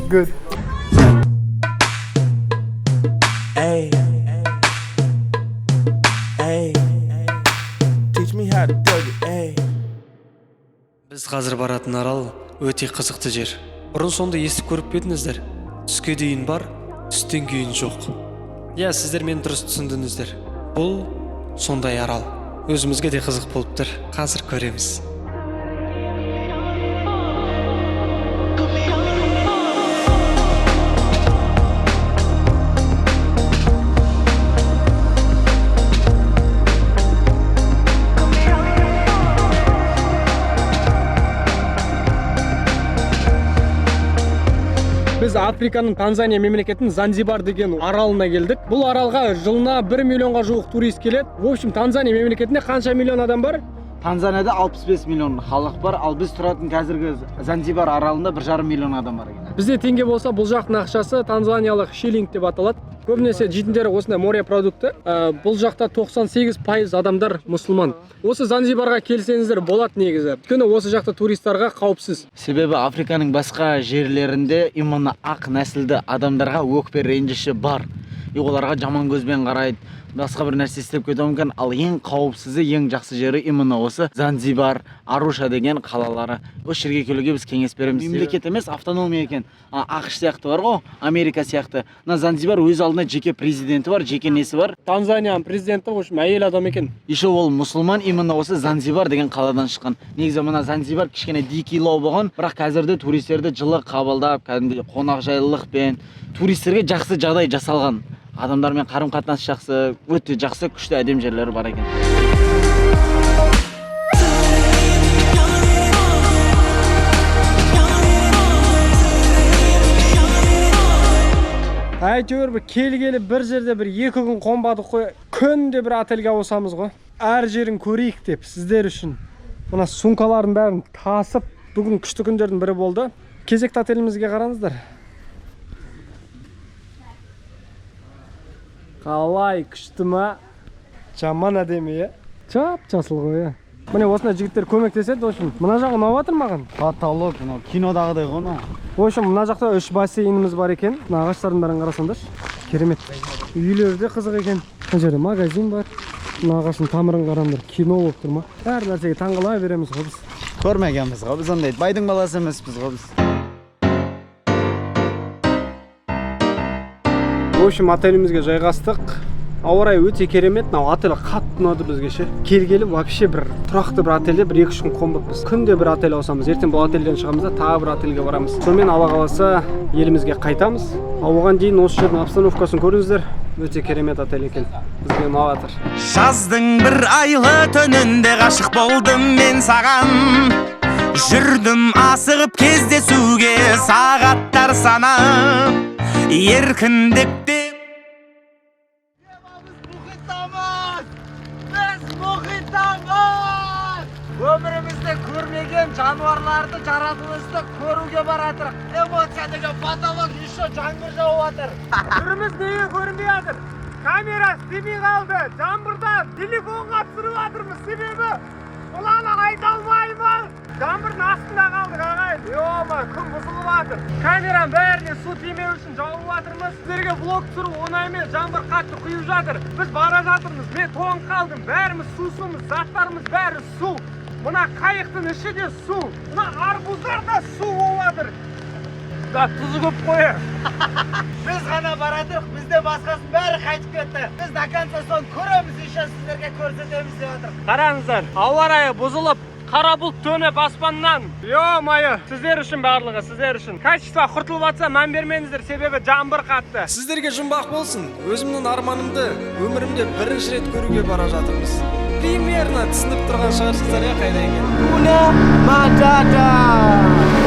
Good. Hey. Teach me how to do it. Hey. Біз қазір баратын арал өте қызықты жер. Бұрын сонда естіп көріп пе-едіңіздер? Түске дейін бар, түстен кейін жоқ. Иә, сіздер мені дұрыс түсіндіңіздер. Бұл сондай арал. Өзімізге де қызық болып тұр. Қазір көреміз. Біз Африканың Танзания мемлекетінің Занзибар деген аралына келдік. Бұл аралға жылына 1 миллионға жуық турист келеді. В общем, Танзания мемлекетінде қанша миллион адам бар? Танзанияда 65 миллион халық бар, ал біз тұратын қазіргі Занзибар аралында 1,5 миллион адам бар. Бізде теңге болса, бұл жақтың ақшасы танзаниялық шиллинг деп аталады. Көбінесе жейтіндері осындай море продукты. Бұл жақта 98% адамдар мұсылман. Осы Занзибарға келсеңіздер болады негізі. Өйткені осы жақта туристарға қауіпсіз. Себебі Африканың басқа жерлерінде именно ақ нәсілді адамдарға өкпе ренжіші бар. Оларға жаман көзбен қарайды, басқа бір нәрсе істеп кетуі мүмкін. Ал ең қауіпсізі, ең жақсы жері именно осы Занзибар, Аруша деген қалалары. Осы жерге келуге біз кеңес береміз. Мемлекет емес, автономия екен. ақш сияқты бар ғой, Америка сияқты. Мына Занзибар өз алдына жеке президенті бар, жеке несі бар. Танзанияның президенті әйел адам екен. Еще ол мұсылман, именно осы Занзибар деген қаладан шыққан. Негізі мына Занзибар кішкене дикилау болған, бірақ қазірде туристерді жылы қабылдап, кәдімгідей қонақжайлылықпен, туристерге жақсы жағдай жасалған. Адамдармен қарым-қатынас жақсы, өте жақсы, күшті әдем жерлері бар екен. Әйтеуір келгелі бір жерде бір 2 күн қонбадық қой, күнде бір отельге ауысамыз ғой. Әр жерін көрейік деп сіздер үшін. Мына сумкалардың бәрін тасып, бүгін күшті күндердің бірі болды. Кезекті отелімізге қараңыздар. Қалай күшті ма? Жаман әдемі, жап-жасыл ғой. Міне осындай жігіттер көмектеседі, үшін. Мына жағы ұнап жатыр маған. Потолок, кинодағыдай ғой. В общем, мына жақта 3 бассейніміз бар екен. Мына ағаштардың бәрін қарасаңдаршы. Керемет. Үйлері де қызық екен. Мына жерде магазин бар. Мына ағаштың тамырын қараңдар, кино болып тұр ма? Әр нәрсеге таңғала береміз ғой біз. Көрмегенбіз ғой біз ондайды. Байдың баласы емеспіз ғой біз. В общем, отелімізге жайғастық. Ауа райы өте керемет. Мынау отель қатты ұнады бізге ше. Келгелі вообще бір тұрақты бір отельде бір 2-3 күн қонбаппыз. Күнде бір отель ауысамыз. Ертең бұл отельден шығамыз да тағы бір отельге барамыз. Сонымен Алла қаласа елімізге қайтамыз. Ал оған дейін осы жердің обстановкасын көріңіздер. Өте керемет отель екен. Бізге ұнап жатыр. Жаздың бір айлы түнінде ғашық болдым мен саған. Жүрдім асығып кездесуге сағаттар санап. Еркіндікте Өмірімізде көрмеген жануарларды жаратылысты көруге баратыр. Эмоция деген потолок еще жаңбыр жауып жатыр. Түріміз неге көрінбей жатыр? Камера істемей қалды. Жаңбырдан телефонға түсіріп жатырмыз. Себебі бұланы айта алмаймын. Жаңбырдың астында қалдық ағайын. Йома, күн бұзылып жатыр. Камераның бәріне су тимеу үшін жауып жатырмыз. Сіздерге влог түсіру оңай емес, жаңбыр қатты құйып жатыр. Біз бара жатырмыз. Мен тоңып қалдым. Бәріміз сусымыз, заттарымыз бәрі су. Мына қайықтың іші де су. Мына арбуздар да су болып жатыр. Да тұзы көп қойы. Біз ғана барадық, бізде басқасын бәрі қайтып кетті. Біз до конца соны көреміз, еще сіздерге көрсетеміз деп жатыр. Қараңыздар, ауа райы бұзылып, қара бұлт төніп аспаннан. Йо-майы, сіздер үшін барлығы, сіздер үшін. Качество құртылып жатса мән бермеңіздер, себебі жаңбыр қатты. Сіздерге жұмбақ болсын. Өзімнің арманымды өмірімде бірінші рет көруге бара жатырмыз. Примерно түсініп тұрған шығарсыздар я қайда екен. Уна матата.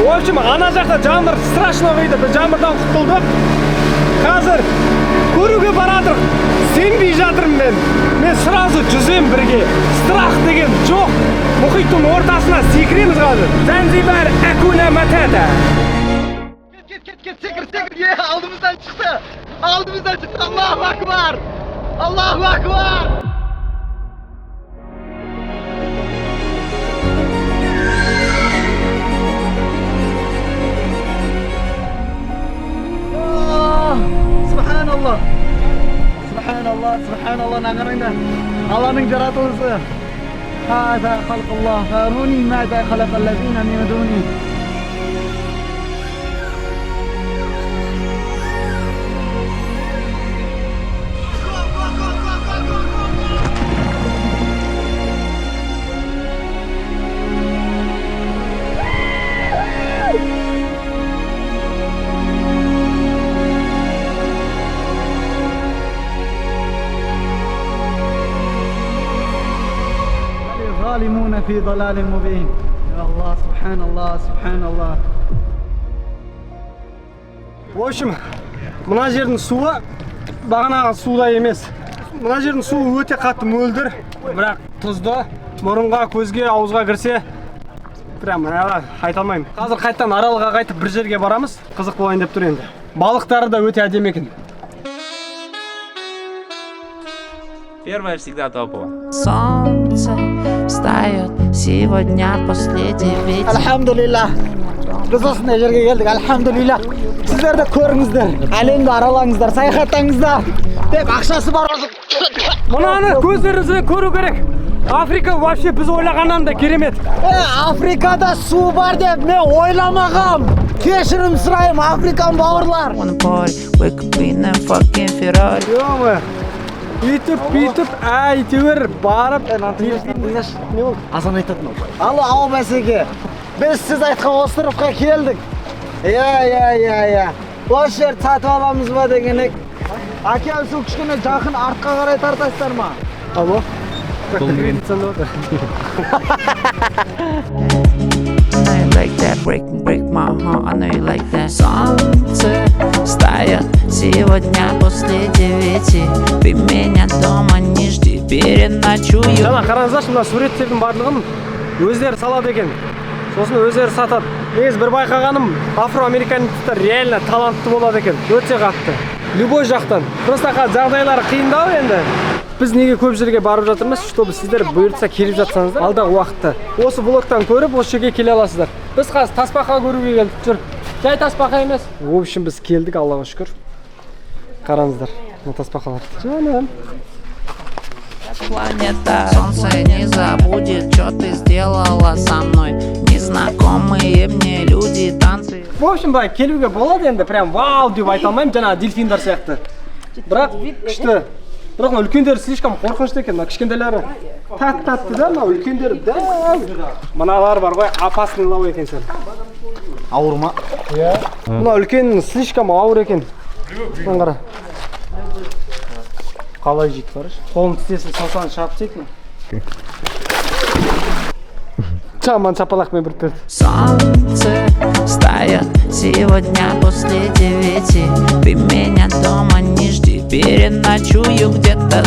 В общем, ана жақта жаңбыр страшно қойды. Біз жаңбырдан құтылдық. Қазір көруге барадық. Сенбей жатырмын мен. Мен сразу жүзем бірге. Страх деген жоқ. Мұхиттың ортасына секіреміз қазір. Занзибар Акуна Матата. Кет, секір. Алдымыздан шықты. Аллаху акбар. Аллаху акбар. Subhanallah, nağarında Allah'ın yaratılışı. Hâzâ halqullah, faruni mâzâ halaqallazîne min dûni. ظالمون في ضلال مبين. Ya Allah, subhanallah. В общем, мына жердің суы бағанағы судай емес. Мына жердің суы өте қатты мөлдір, бірақ тұзды. Мұрынға, көзге, ауызға кірсе, прям айта алмаймын. Қазір қайттан аралға қайтып бір жерге барамыз. Қызық болайын деп тұр енді. Балықтары да өте әдемі екен. Первое всегда топово. Солнце встает сегодня после 9. Alhamdulillah. Biz osmonga yerga keldik. Alhamdulillah. Sizlar da ko'ringizlar. Alemni aralangizlar, sayohatingizlar. Deb ақшасы бар. Mınani ko'zlaringizni ko'ru kerak. Afrika вообще biz o'ylagandan da keremet. Afrikada suv bor deb men o'ylamag'am. Kechirim so'rayman Afrikan bog'irlar. Wake up in a fucking Ferrari. Yo'qmi? Yutib, aytib barib, Ne oldu? Azan aytadın. Allo, avbasiga. Biz siz aytgan ostrovga keldik. Ya. Boş yer tatib olamizmi deganik. Aka, shu kichkina jahon ortga qaray tartasizlarmi? Allo. I know you like that, break my heart, I know you like that. Солнце встает сегодня после 9. Ты меня дома не жди, переночую. Жана қараңыздаршы, мына суреттердің барлығын өздері салады екен. Сосын өздері сатады. Негізі бір байқағаным, афроамерикандықтар реально талантты болады екен. Өте қатты. Любой жақтан. Просто жағдайлары қиындау енді. Біз неге көп жерге барып жатырмыз, чтобы сіздер бұйыртса келіп жатсаңыздар, алдағы уақытта осы блогтан көріп осы жерге келе аласыздар. Біз қазір тасбақа көруге келдік. Жүр. Жай тасбақа емес. В общем, біз келдік, Аллаға шүкір. Қараңыздар, мына тасбақалар. Жаным. Планета, солнце не забудет, что ты сделала со мной. Незнакомые мне люди, танцы. В общем, былай келуге болады енді, прям вау деп айта алмаймын, жаңағы дельфиндар сияқты. Бірақ күшті. Бірақ мына үлкендері слишком қорқынышты екен, мына кішкентайлары татты да, мына үлкендері дәу. Мыналар бар ғой, опасный лау екен сен. Ауыр ма? Иә. Мына үлкен слишком ауыр екен. Мына қара. Қалай жейді қарашы. Қолын тістесін салсаң шап тек ме? Чаман шапалақпен бір перді. Солнце встает сегодня после 9. Ты меня дома не жди, переночую где-то.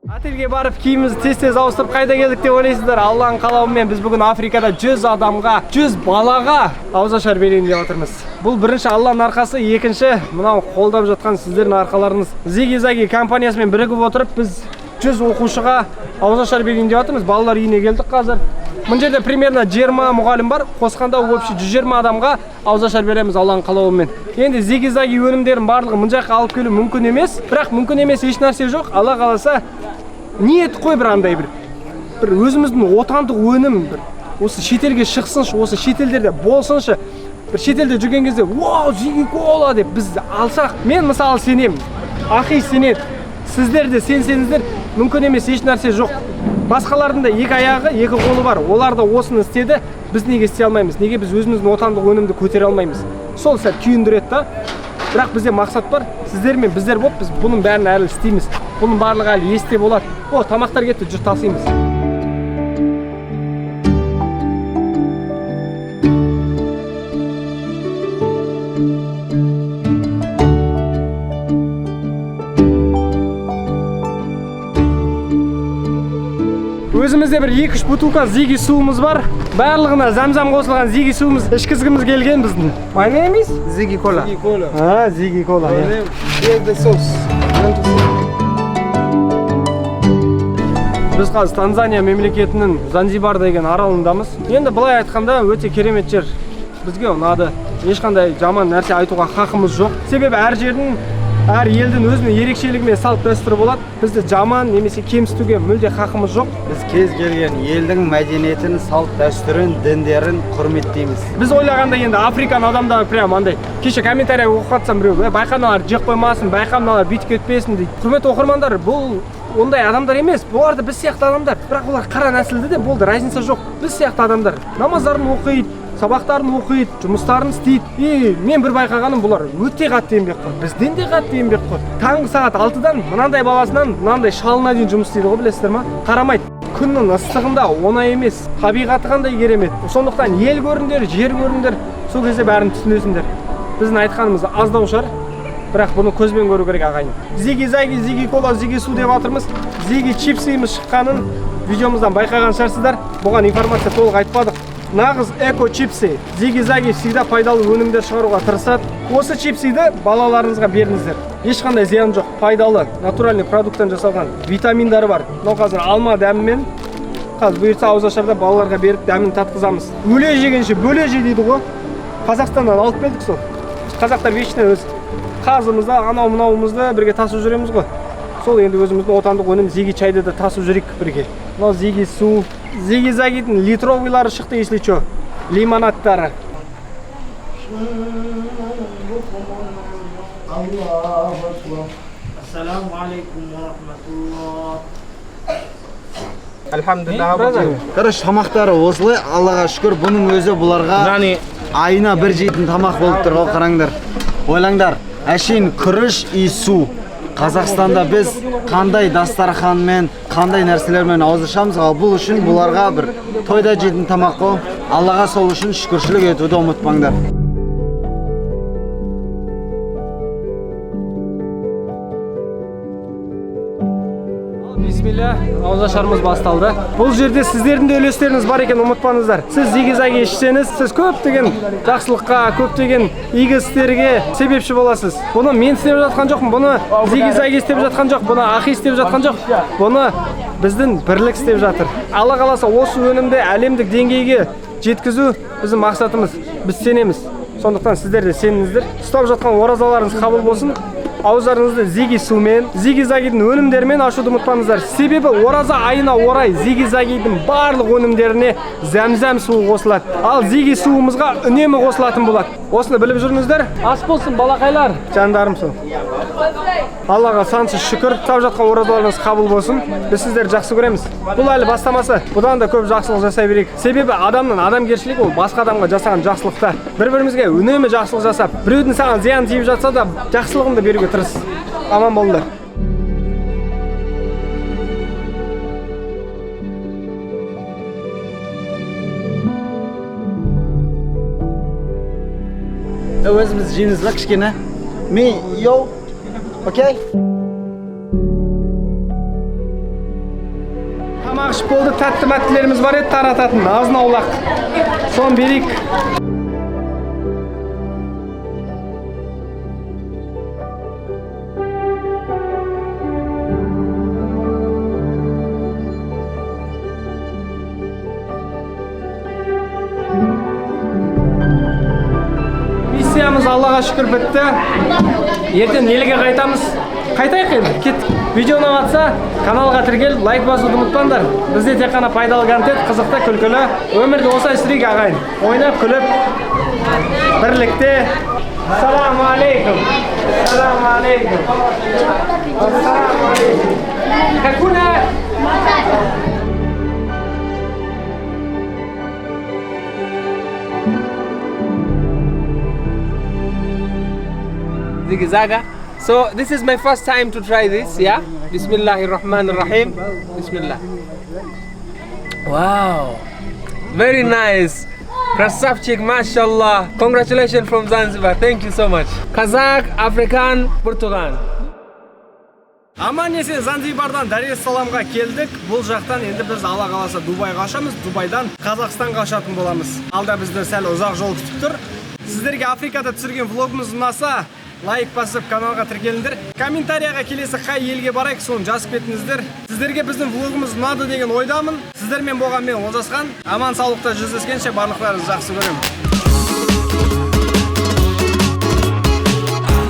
Ательге барып киімімізді тез ауыстырып қайда келдік деп ойлайсыздар. Алланың қалауымен біз бүгін Африкада 100 адамға, 100 балаға ауызашар берейін деп отырмыз. Бұл бірінші Алланың арқасы, екінші мынау қолдап жатқан сіздердің арқаларыңыз. Зиги-заги компаниясымен бірігіп отырып біз 100 оқушыға ауызашар берейін деп отырмыз. Балалар үйіне келдік қазір. Мына жерде примерно 20 мұғалім бар. Қосқанда вообще 120 адамға ауызашар береміз Алланың қалауымен. Енді зиги-заги өнімдерін барлығы мына жаққа алып келу мүмкін емес. Бірақ мүмкін емес еш нәрсе жоқ. Алла қаласа ниет қой бір андай бір өзіміздің отандық өнім бір осы шетелге шықсыншы, осы шетелдерде болсыншы. Бір шетелде жүрген кезде вау, зиги кола деп біз алсақ, мен мысалы сенемін. Ахи сенеді. Сіздер де сенсеңіздер, мүмкін емес еш нәрсе жоқ. Басқалардың да екі аяғы, екі қолы бар. Олар да осыны істеді, біз неге істей алмаймыз? Неге біз өзіміздің отандық өнімді көтере алмаймыз? Сол сәт күйіндіреді да. Бірақ бізде мақсат бар. Сіздер мен біздер болып, біз бұның бәрін әлі істейміз. Бұның барлығы әлі есте болады. О, тамақтар кетті, жүр тасимыз. Өзімізде бір 2-3 бутылка зиги суымыз бар. Барлығына зәмзәм қосылған зиги суымыз ішкізгіміз келген біздің. My name is Ziggy Cola. Ziggy Cola. Here's the sauce. Біз қазір Танзания мемлекетінің Занзибар деген аралындамыз. Енді былай айтқанда өте керемет жер. Бізге ұнады. Ешқандай жаман нәрсе айтуға хақымыз жоқ. Себебі әр жердің, әр елдің өзінің ерекшелігі мен салт дәстүрі болады. Бізді жаман немесе кемсітуге мүлде хақымыз жоқ. Біз кез келген елдің мәдениетін, салт дәстүрін, діндерін құрметтейміз. Біз ойлағанда енді Африкан адамдар прям андай кеше комментарий оқып жатсам біреу, байқамалар жек қоймасын, байқамалар бүйтіп кетпесін дейді. Құрметті оқырмандар, бұл ондай адамдар емес. Бұлар да біз сияқты адамдар. Бірақ олар қара нәсілді де болды, разница жоқ. Біз сияқты адамдар. Намаздарын оқиды, сабақтарын оқиды, жұмыстарын істейді. Мен бір байқағаным, бұлар өте қатты еңбек қой. Бізден де қатты еңбек қой. Таңғы сағат 6-дан мынандай баласынан мынандай шалына дейін жұмыс істейді ғой, білесіздер ма? Қарамайды. Күннің ыстығында оңай емес. Табиғаты қандай керемет. Сондықтан ел көріңдер, жер көріңдер. Сол кезде бәрін түсінесіңдер. Біздің айтқанымыз аздау шығар. Бірақ бұны көзбен көру керек ағайын. Зиги-заги, зиги кола, зиги су деп жатырмыз. Зиги чипсиміз шыққанын видеомыздан байқаған шығарсыздар. Бұған информация толық айтпадық. нағыз эко чипсы. Зиги-заги всегда пайдалы өнімдер шығаруға тырысады. Осы чипсиді балаларыңызға беріңіздер. Ешқандай зиян жоқ, пайдалы, натуральный продукттан жасалған. Витаминдары бар. Мынау қазір алма дәмімен қазір бұйыртса ауызашарда балаларға беріп дәмін татқызамыз. Өле жегенше бөле же дейді ғой. Қазақстаннан алып келдік сол. Қазақтар вечно өз қазымызды, анау-мынауымызды бірге тасып жүреміз ғой. Сол енді өзіміздің отандық өнім зиги чайды да тасып жүрек бірге. Мынау зиги су, зиги-загидің литровыйлары шықты, если что. Лимонадтары. Ассаламу алейкум ва рахматуллах. Alhamdulillah. Короче, тамақтары осылай, Аллаға шүкір, бұның өзі бұларға айына бір жейтін тамақ болып тұр, ғой, қараңдар. Ойлаңдар, әшейін күріш и су. Қазақстанда біз қандай дастарханмен, қандай нәрселермен ауызашамыз, ал бұл үшін бұларға бір тойда жейтін тамақ қой. Аллаға сол үшін шүкіршілік етуді ұмытпаңдар. Бисмилля, ауызашарымыз басталды. Бұл жерде сіздердің де үлестеріңіз бар екен, ұмытпаңыздар. Сіз зиги-заги ішсеңіз, сіз көптеген жақсылыққа, көптеген игі істерге себепші боласыз. Бұны мен істеп жатқан жоқпын, бұны зиги-заги істеп жатқан жоқ, бұны Ахи істеп жатқан жоқ. Бұны біздің бірлік істеп жатыр. Алла қаласа осы өнімді әлемдік деңгейге жеткізу біздің мақсатымыз. Біз сенеміз. Сондықтан сіздер де сеніңіздер. Ұстап жатқан оразаларыңыз қабыл болсын. Ауыздарыңызды зиги сумен, зиги-загидің өнімдерімен ашуды ұмытпаңыздар. Себебі ораза айына орай зиги-загидің барлық өнімдеріне зәмзәм суы қосылады. Ал зиги суымызға үнемі қосылатын болады. Осыны біліп жүріңіздер. Ас болсын, балақайлар. Жандарым сол. Аллаға сансыз шүкір, ұстап жатқан оразаларыңыз қабыл болсын. Біз сіздерді жақсы көреміз. Бұл әлі бастамасы. Бұдан да көп жақсылық жасай берейік. Себебі адамның адамгершілігі ол басқа адамға жасаған жақсылықта. Бір-бірімізге үнемі жақсылық жасап, біреудің саған зиян тиіп жатса да жақсылығыңды беруге тырыс. Аман болыңдар. Өзіміз жейміз ба кішкене? Йоу, окей? Тамақ ішіп болды, тәтті-мәттілеріміз бар еді, тарататын, азын аулақ. Сон берейік. Миссиямыз Аллаға шүкір бітті. Ертең елге қайтамыз. Қайтайық енді, кеттік. Видео ұнағатса, каналға тіркеліп, лайк басуды ұмытпаңдар. Бізде тек қана пайдалы контент, қызықты, күлкілі. Өмірді осылай сүрейік ағайын. Ойнап, күліп, бірлікте. Ассаламу алейкум. Ассаламу алейкум. Ассаламу алейкум. Какуна? Zigi-zaga. So this is my first time to try this, yeah? Bismillahirrahmanirrahim. Bismillah. Wow. Very nice. Krasavchik, mashallah. Congratulations from Zanzibar. Thank you so much. Kazakh, African, Portugal. Аман есен Занзибардан Дар-эс-Саламға келдік. Бұл жақтан енді біз Алла қаласа Дубайға қашамыз. Дубайдан Қазақстанға қашатын боламыз. Алда бізді сәл ұзақ жол күтіп тұр. Сіздерге Африкада түсірген влогымыз ұнаса, лайк басып каналға тіркеліңдер. Комментарияға келесі қай елге барайық, соны жазып кетіңіздер. Сіздерге біздің влогымыз ұнады деген ойдамын. Сіздермен болған мен Олжасхан. Аман саулықта жүздескенше барлықтарыңызды жақсы көремін.